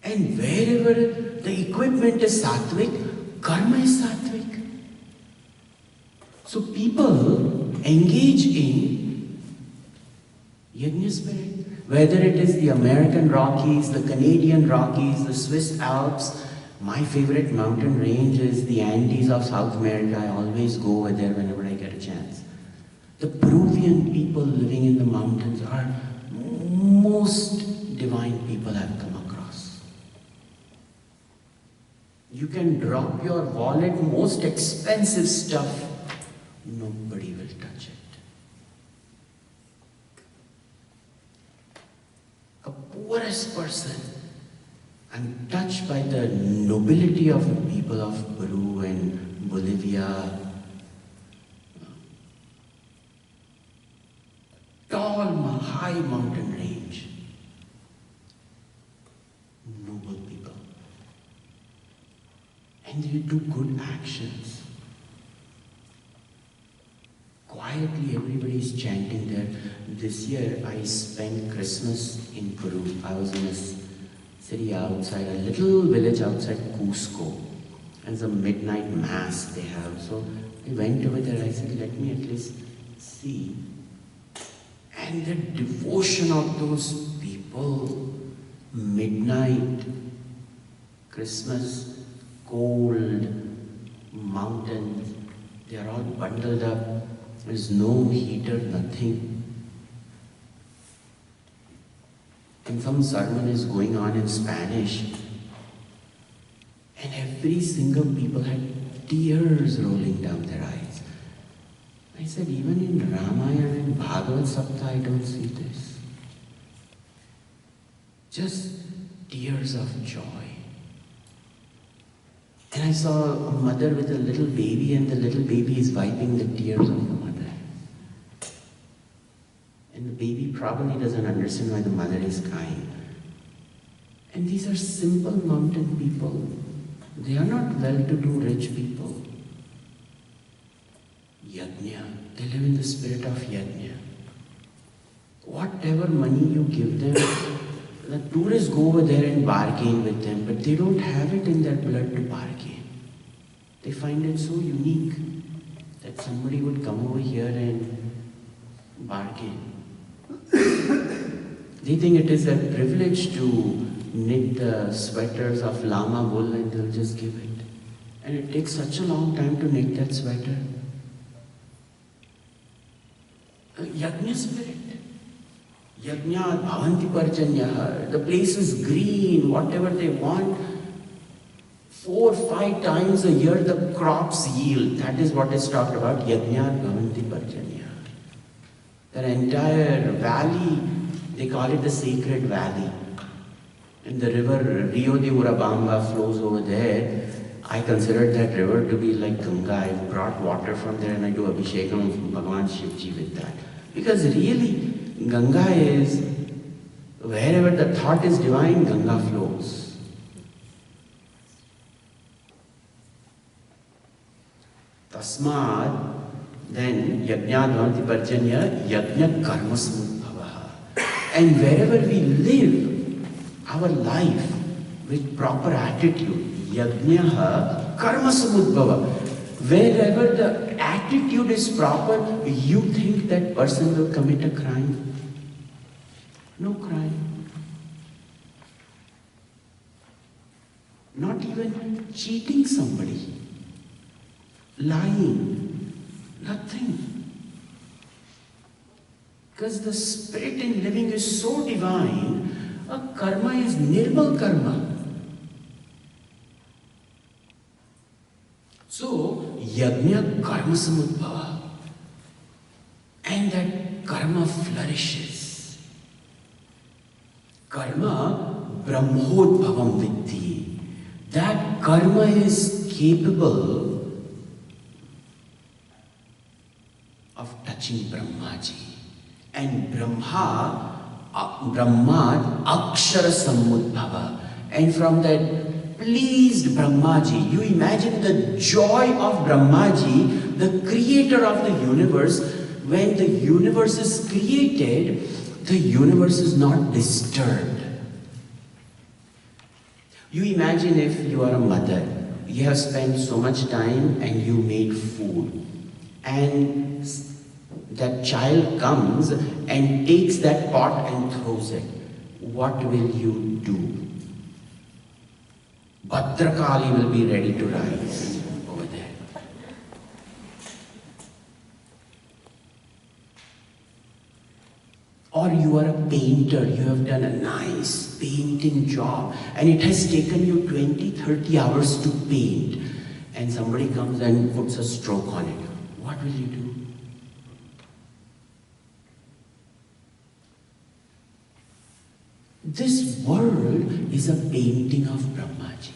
And wherever the equipment is sattvic, karma is sattvic. So people engage in Yagna spirit. Whether it is the American Rockies, the Canadian Rockies, the Swiss Alps, my favorite mountain range is the Andes of South America. I always go over there whenever I get a chance. The Peruvian people living in the mountains are most divine people I've come across. You can drop your wallet, most expensive stuff, nobody will touch it. A poorest person, I'm touched by the nobility of the people of Peru and Bolivia. Tall, high mountain range. Noble people. And they do good actions. Quietly, everybody is chanting there. This year, I spent Christmas in Peru. I was in a city outside, a little village outside Cusco. And it's a midnight mass they have. So I went over there. I said, let me at least see. And the devotion of those people, midnight, Christmas, cold, mountains, they are all bundled up. There's no heater, nothing. And some sermon is going on in Spanish. And every single people had tears rolling down their eyes. I said, even in Ramayana and Bhagavad Sapta, I don't see this. Just tears of joy. And I saw a mother with a little baby, and the little baby is wiping the tears of the mother. And the baby probably doesn't understand why the mother is crying. And these are simple mountain people. They are not well-to-do rich people. Yagna. They live in the spirit of Yagna. Whatever money you give them, the tourists go over there and bargain with them, but they don't have it in their blood to bargain. They find it so unique that somebody would come over here and bargain. They think it is their privilege to knit the sweaters of llama wool, and they'll just give it. And it takes such a long time to knit that sweater. Yagna spirit. Yagna bhavanti parjanyah. The place is green, whatever they want. 4 or 5 times a year the crops yield. That is what is talked about. Yagna bhavanti parjanyah. That entire valley, they call it the sacred valley. And the river Rio de Urabamba flows over there. I consider that river to be like Ganga. I brought water from there and I do Abhishekam of Bhagwan Shivji with that. Because really, Ganga is, wherever the thought is divine, Ganga flows. Tasmad, then Yagna Bhavanti Parjanya, Yagna Karma Samudbhavaha. And wherever we live our life with proper attitude, Yagna Karma Samudbhava. Wherever the attitude is proper, you think that person will commit a crime? No crime. Not even cheating somebody. Lying. Nothing. Because the spirit in living is so divine, a karma is nirmal karma. So, yagna karma samudbhava. And that karma flourishes. Karma brahmodbhavam viddhi. That karma is capable of touching Brahmaji. And Brahmad akshara samudbhava. And from that pleased Brahmaji, you imagine the joy of Brahmaji, the creator of the universe. When the universe is created, the universe is not disturbed. You imagine if you are a mother, you have spent so much time and you made food, and that child comes and takes that pot and throws it. What will you do? Bhadrakali will be ready to rise over there. Or you are a painter, you have done a nice painting job and it has taken you 20-30 hours to paint, and somebody comes and puts a stroke on it. What will you do? This world is a painting of Brahmaji.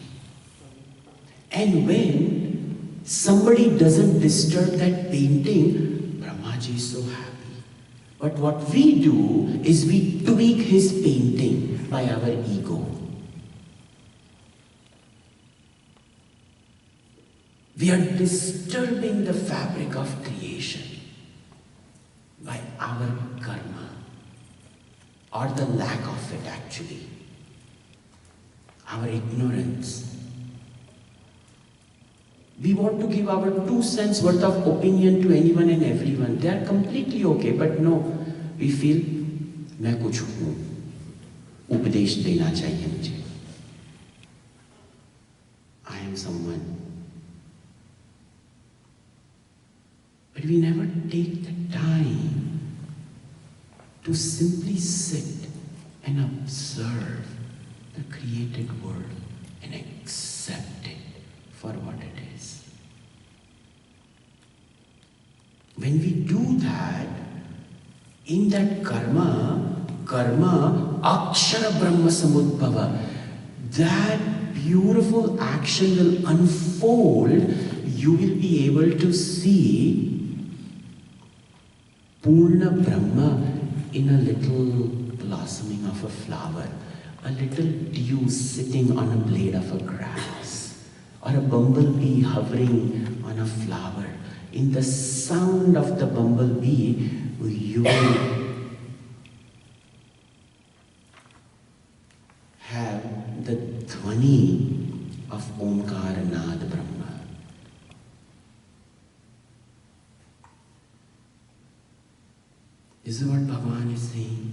And when somebody doesn't disturb that painting, Brahmaji is so happy. But what we do is we tweak his painting by our ego. We are disturbing the fabric of creation by our karma, or the lack of it actually, our ignorance. We want to give our 2 cents worth of opinion to anyone and everyone. They are completely okay, but no, we feel, मैं कुछ हूँ, उपदेश देना चाहिए मुझे. I am someone. But we never take the time to simply sit and observe the created world and accept it for what it is. When we do that, in that karma akshara brahma samudbhava, that beautiful action will unfold. You will be able to see Purna Brahma in a little blossoming of a flower, a little dew sitting on a blade of a grass, or a bumblebee hovering on a flower. In the sound of the bumblebee, you will have the dhvani of Omkar Nad Brahma. This is what Bhagavan is saying.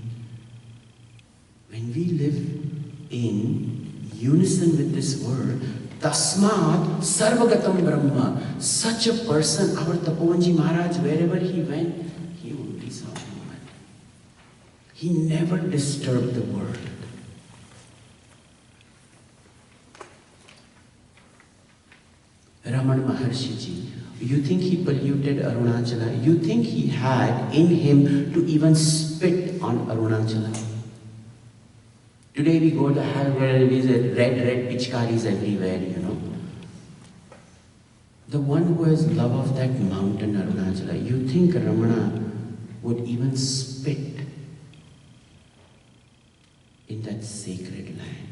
When we live in unison with this word, Tasmat Sarvagatam Brahma, such a person, our Tapovanji Maharaj, wherever he went, he only saw Brahman. He never disturbed the world. Raman Maharshi Ji, you think he polluted Arunachala? You think he had in him to even spit on Arunachala? Today we go to hell where there is red pichkaris everywhere, you know. The one who has love of that mountain Arunachala, you think Ramana would even spit in that sacred land?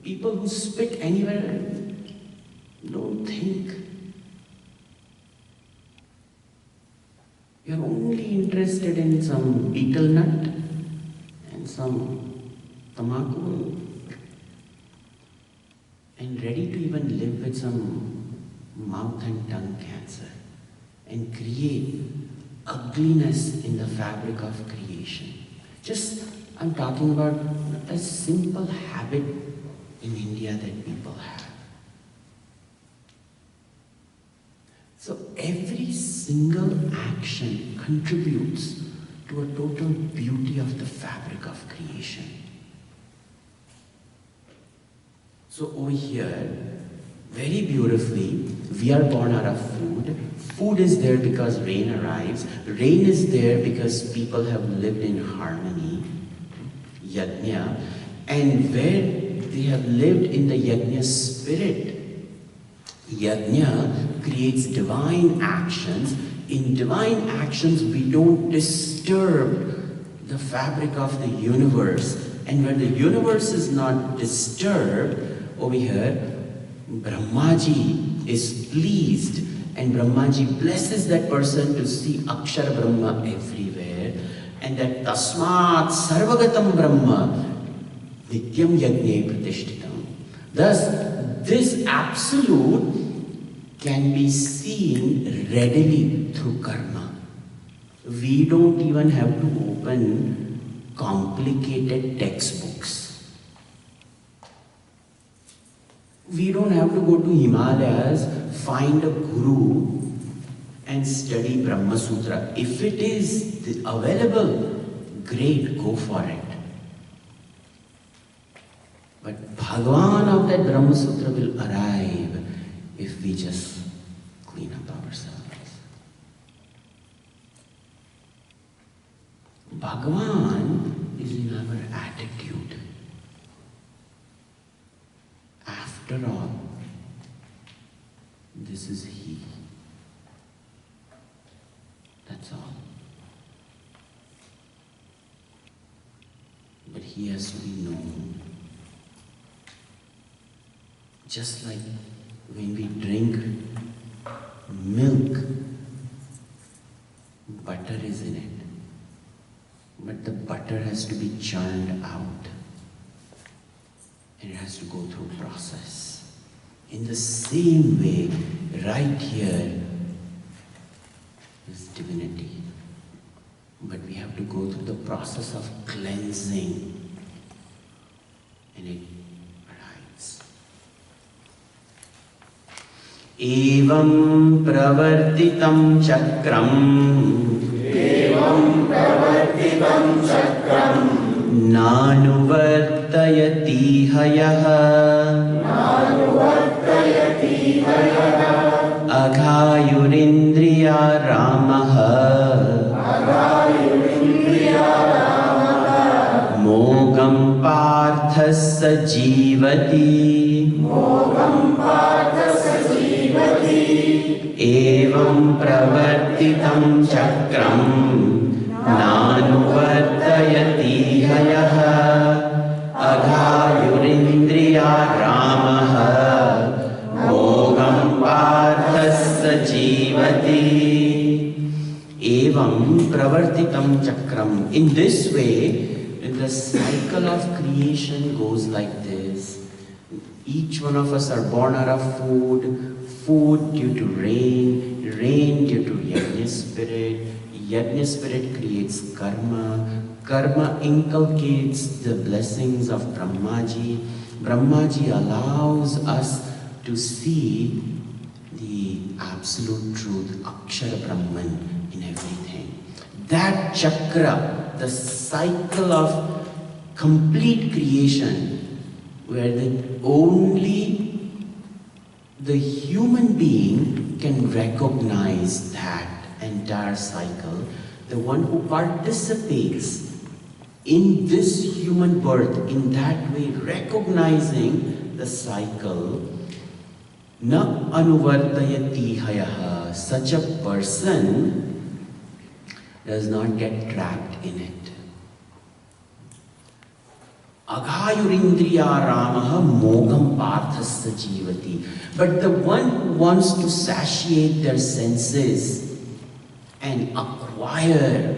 People who spit anywhere don't think. You're only interested in some betel nut and some tamaku and ready to even live with some mouth and tongue cancer and create ugliness in the fabric of creation. I'm talking about a simple habit in India that people have. So every single action contributes to a total beauty of the fabric of creation. So over here, very beautifully, we are born out of food. Food is there because rain arrives. Rain is there because people have lived in harmony, Yagna. And where they have lived in the Yagna spirit, Yagna creates divine actions. In divine actions, we don't disturb the fabric of the universe. And when the universe is not disturbed, over here, Brahmaji is pleased. And Brahmaji blesses that person to see Akshara Brahma everywhere. And that Tasmat Sarvagatam Brahma Nityam Yagne Pratishtitam. Thus, this absolute can be seen readily through karma. We don't even have to open complicated textbooks. We don't have to go to Himalayas, find a guru and study Brahma Sutra. If it is available, great, go for it. But Bhagavan of that Brahma Sutra will arrive if we just clean up ourselves. Bhagavan is in our attitude. After all, this is He. That's all. But He has to be known. Just like when we drink milk, butter is in it. But the butter has to be churned out. And it has to go through a process. In the same way, right here is divinity. But we have to go through the process of cleansing. And it arrives. Evam pravartitam chakram. Evam pravartitam chakram. Nanuvartayati hayaha. Nanuvartayati hayaha. Aghayurindriya ramaha. Aghayurindriya जीवति मोघं पार्थ स जीवति एवं प्रवर्तितं चक्रं नानुवर्तयति हयः अघायुरिन्द्रियारामः मोघं पार्थ स जीवति एवं प्रवर्तितं चक्रम. In this way, the cycle of creation goes like this. Each one of us are born out of food, food due to rain, rain due to Yagna spirit creates karma, karma inculcates the blessings of Brahmaji, Brahmaji allows us to see the absolute truth, Akshara Brahman in everything. That chakra, the cycle of complete creation, where only the human being can recognize that entire cycle, the one who participates in this human birth in that way, recognizing the cycle, na anuvartayati hayaha, such a person does not get trapped in it. Aghayurindriya ramaha mogam parthasya jivati. But the one who wants to satiate their senses and acquire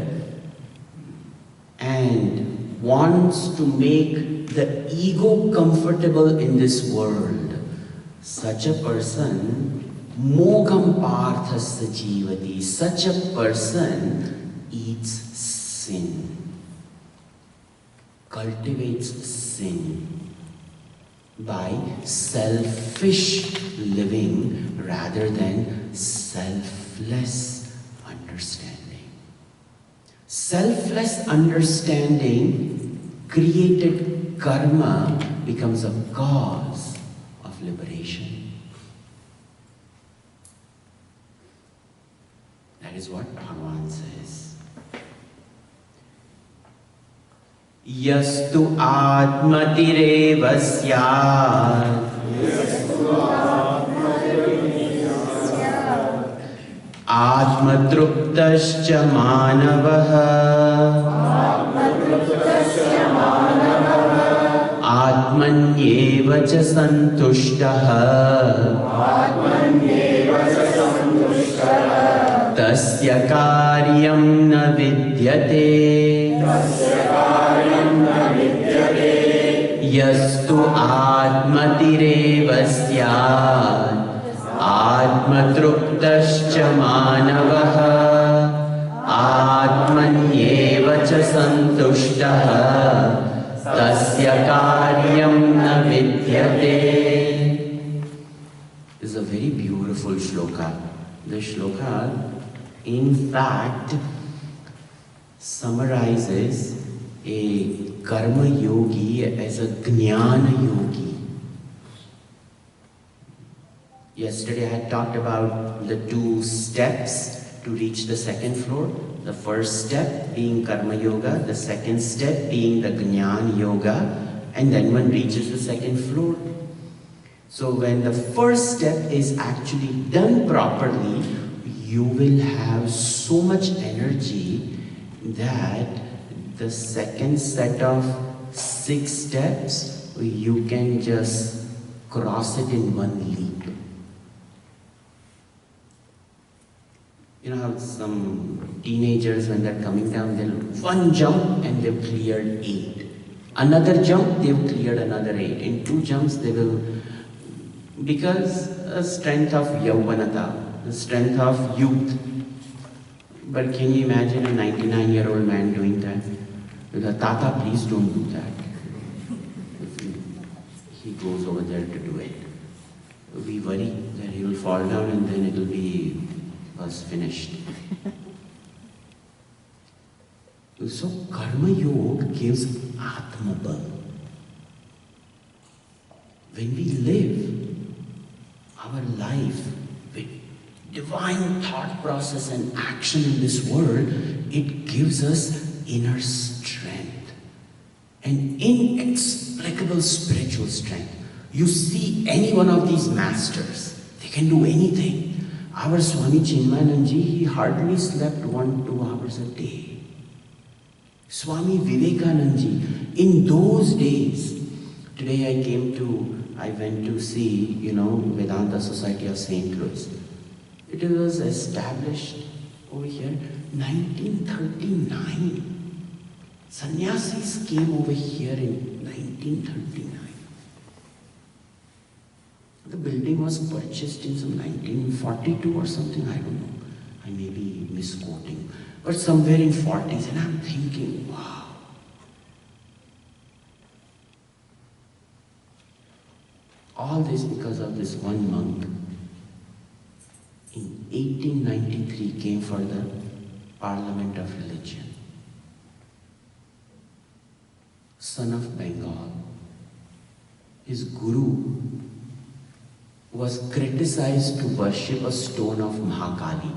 and wants to make the ego comfortable in this world, such a person, mogam parthasya jivati, such a person eats sin, cultivates sin by selfish living rather than selfless understanding. Selfless understanding created karma becomes a cause of liberation. That is what Bhagavan says. Yastu atmatireva syat atmatruptascha manavaha atmanyeva cha santushtaha tasya karyam na vidyate yastu atmatireva syat atmatruptascha manavaha atmanyeva cha santushtaha tasya karyam na vidyate. This is a very beautiful shloka. The shloka, in fact, summarizes a karma yogi as a Gnyana yogi. Yesterday I had talked about the 2 steps to reach the second floor. The first step being karma yoga, the second step being the Jnana yoga, and then one reaches the second floor. So when the first step is actually done properly, you will have so much energy that the second set of 6 steps, you can just cross it in one leap. You know how some teenagers, when they're coming down, they'll one jump and they've cleared 8. Another jump, they've cleared another 8. In 2 jumps, they will, because a strength of yauvanata, the strength of youth. But can you imagine a 99-year-old man doing that? Because Tata, please don't do that. He goes over there to do it. We worry that he will fall down and then it will be finished. So Karma Yoga gives Atma Bal. When we live our life with divine thought process and action in this world, it gives us inner strength. an inexplicable spiritual strength. You see any one of these masters, they can do anything. Our Swami Chinmayananji, he hardly slept 1-2 hours a day. Swami Vivekanandaji, in those days, today I went to see, Vedanta Society of St. Louis. It was established over here 1939. Sannyasis came over here in 1939. The building was purchased in some 1942 or something, I don't know. I may be misquoting, but somewhere in 40s, and I'm thinking, wow. All this because of this one monk. In 1893 came for the Parliament of Religion. Son of Bengal. His guru was criticized to worship a stone of Mahakali.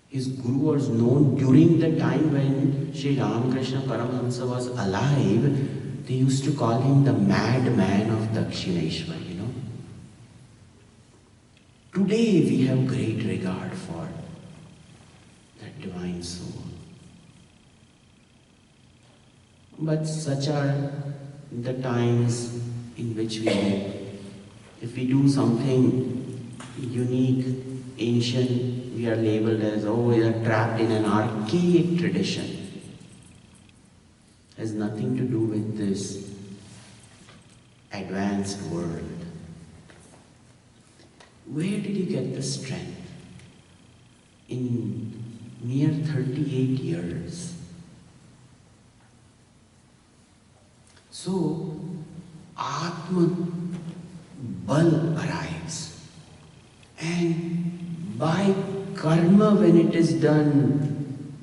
His guru was known during the time when Sri Ramakrishna Paramahamsa was alive. They used to call him the madman of Dakshineshwar, Today we have great regard for that divine soul. But such are the times in which we live. If we do something unique, ancient, we are labeled as, we are trapped in an archaic tradition. Has nothing to do with this advanced world. Where did you get the strength? In mere 38 years. So, Atma Bal arrives. And by karma, when it is done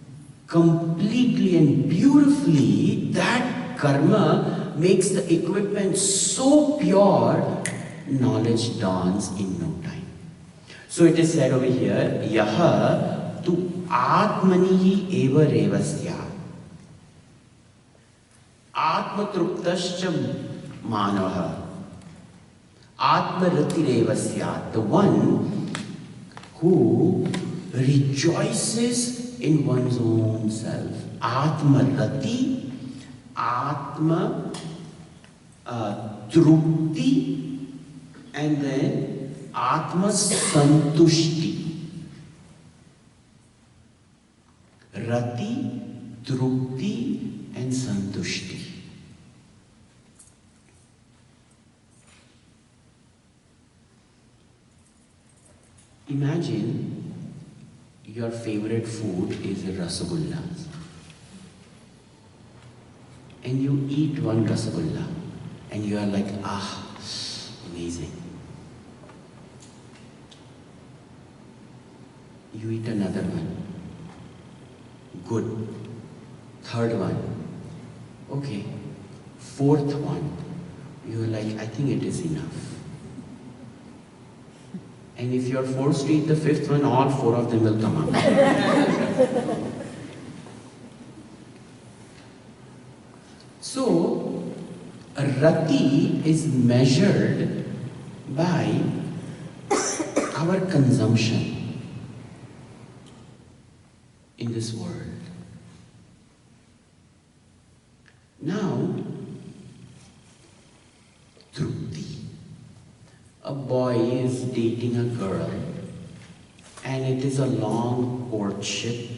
completely and beautifully, that karma makes the equipment so pure, knowledge dawns in no time. So it is said over here, Yaha tu Atmanihi eva revasya Atmatruptascha manavaha Atmarati revasya, the one who rejoices in one's own self. Atmarati, Atma Trupti, and then Atma Santushti. Rati, Trupti, and Santushti. Imagine your favorite food is rasagulla. And you eat one rasagulla and you are like, amazing. You eat another one. Good. Third one. Okay. Fourth one. You are like, I think it is enough. And if you are forced to eat the fifth one, all four of them will come out. So, rati is measured by our consumption in this world. Now, Trupti. A boy is dating a girl and it is a long courtship.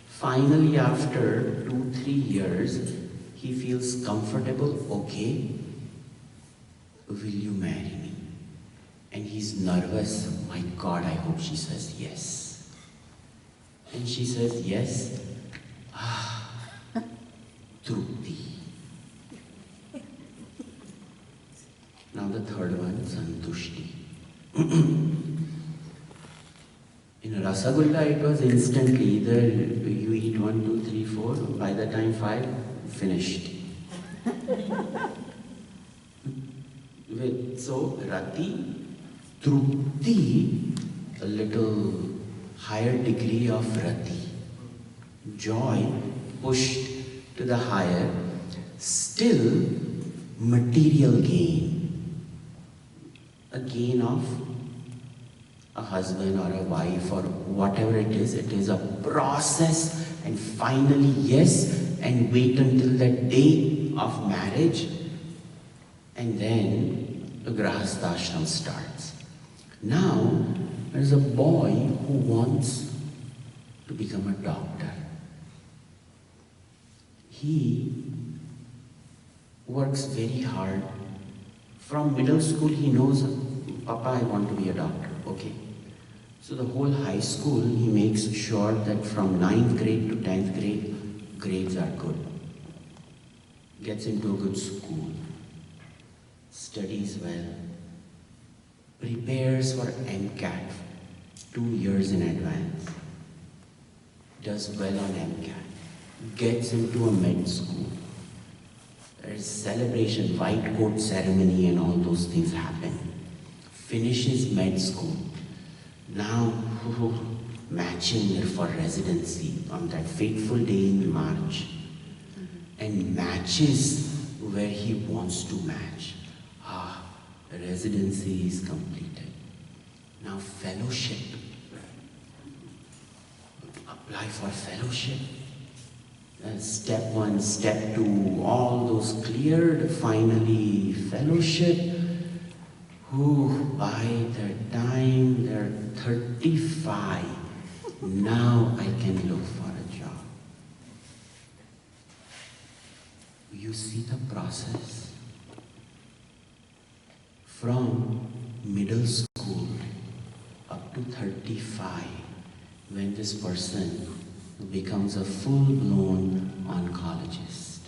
Finally, after 2-3 years, he feels comfortable. Okay, will you marry me? And he's nervous. My God, I hope she says yes. And she says yes. Trupti. Now the third one, Santushti. In Rasagulla, it was instantly, either you eat 1, 2, 3, 4, by the time 5, finished. So, Rati, Trupti, a little higher degree of rati. Joy pushed to the higher, still material gain. A gain of a husband or a wife or whatever it is a process, and finally yes, and wait until the day of marriage, and then the grahasthashram starts. Now, there's a boy who wants to become a doctor. He works very hard. From middle school he knows, Papa, I want to be a doctor. Okay. So the whole high school he makes sure that from 9th grade to 10th grade, grades are good. Gets into a good school. Studies well. Prepares for MCAT 2 years in advance. Does well on MCAT. Gets into a med school. There is celebration, white coat ceremony and all those things happen. Finishes med school. Now, matching for residency on that fateful day in March. And matches where he wants to match. Residency is completed. Now fellowship. Apply for fellowship. Step 1, step 2, all those cleared. Finally, fellowship. Who by the time they're 35, now I can look for a job. You see the process? From middle school up to 35, when this person becomes a full-blown oncologist.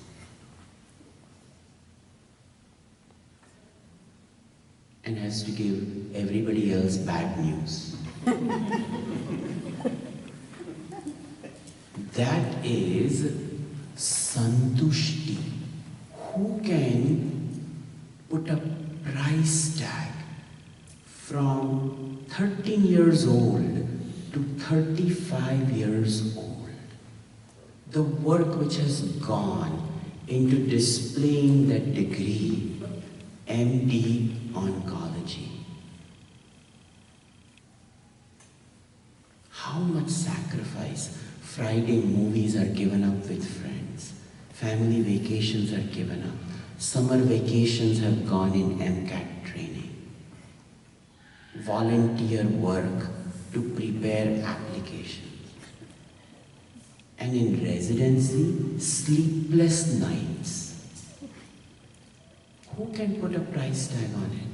And has to give everybody else bad news. That is santushti. Who can put a price tag from 13 years old to 35 years old? The work which has gone into displaying that degree, MD Oncology. How much sacrifice? Friday movies are given up with friends. Family vacations are given up. Summer vacations have gone in MCAT training. Volunteer work to prepare applications. And in residency, sleepless nights. Who can put a price tag on it?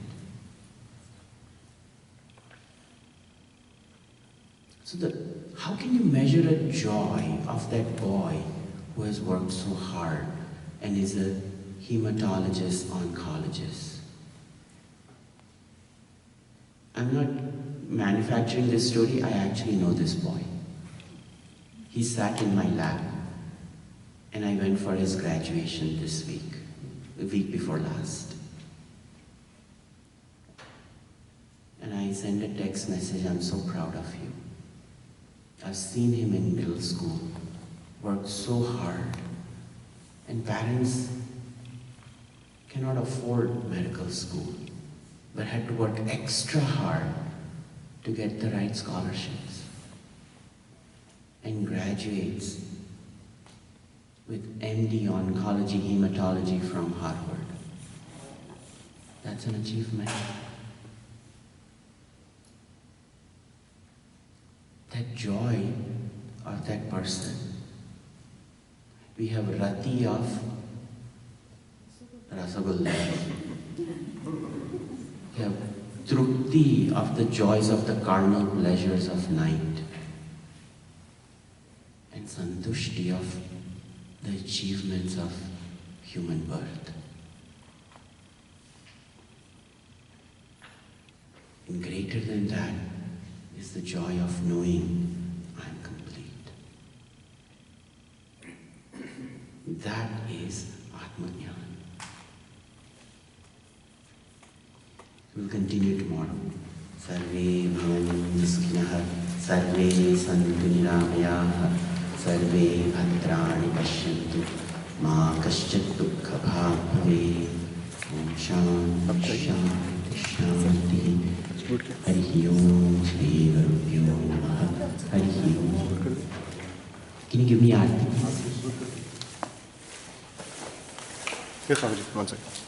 So how can you measure a joy of that boy who has worked so hard and is a hematologist, oncologist? I'm not manufacturing this story, I actually know this boy. He sat in my lab and I went for his graduation this week. The week before last. And I sent a text message, I'm so proud of you. I've seen him in middle school, worked so hard, and parents cannot afford medical school, but had to work extra hard to get the right scholarships, and graduates with MD Oncology Hematology from Harvard. That's an achievement. That joy of that person. We have rati of rasagulla. We have trupti of the joys of the carnal pleasures of night. And santushti of the achievements of human birth. And greater than that is the joy of knowing I am complete. That is Atma-jnana. We'll continue tomorrow. Sarve bhavantu sukhinah. सर्वे सन्तु निरामयाः सर्वे भद्राणि पश्यन्तु मा कश्चित् दुःखभाग् भवेत् ॐ शान्ति शान्ति शान्तिः हरिः ओम श्री गुरुभ्यो नमः हरिः ओम. Can you give me Aarti? Yes, Swamiji, 1 second.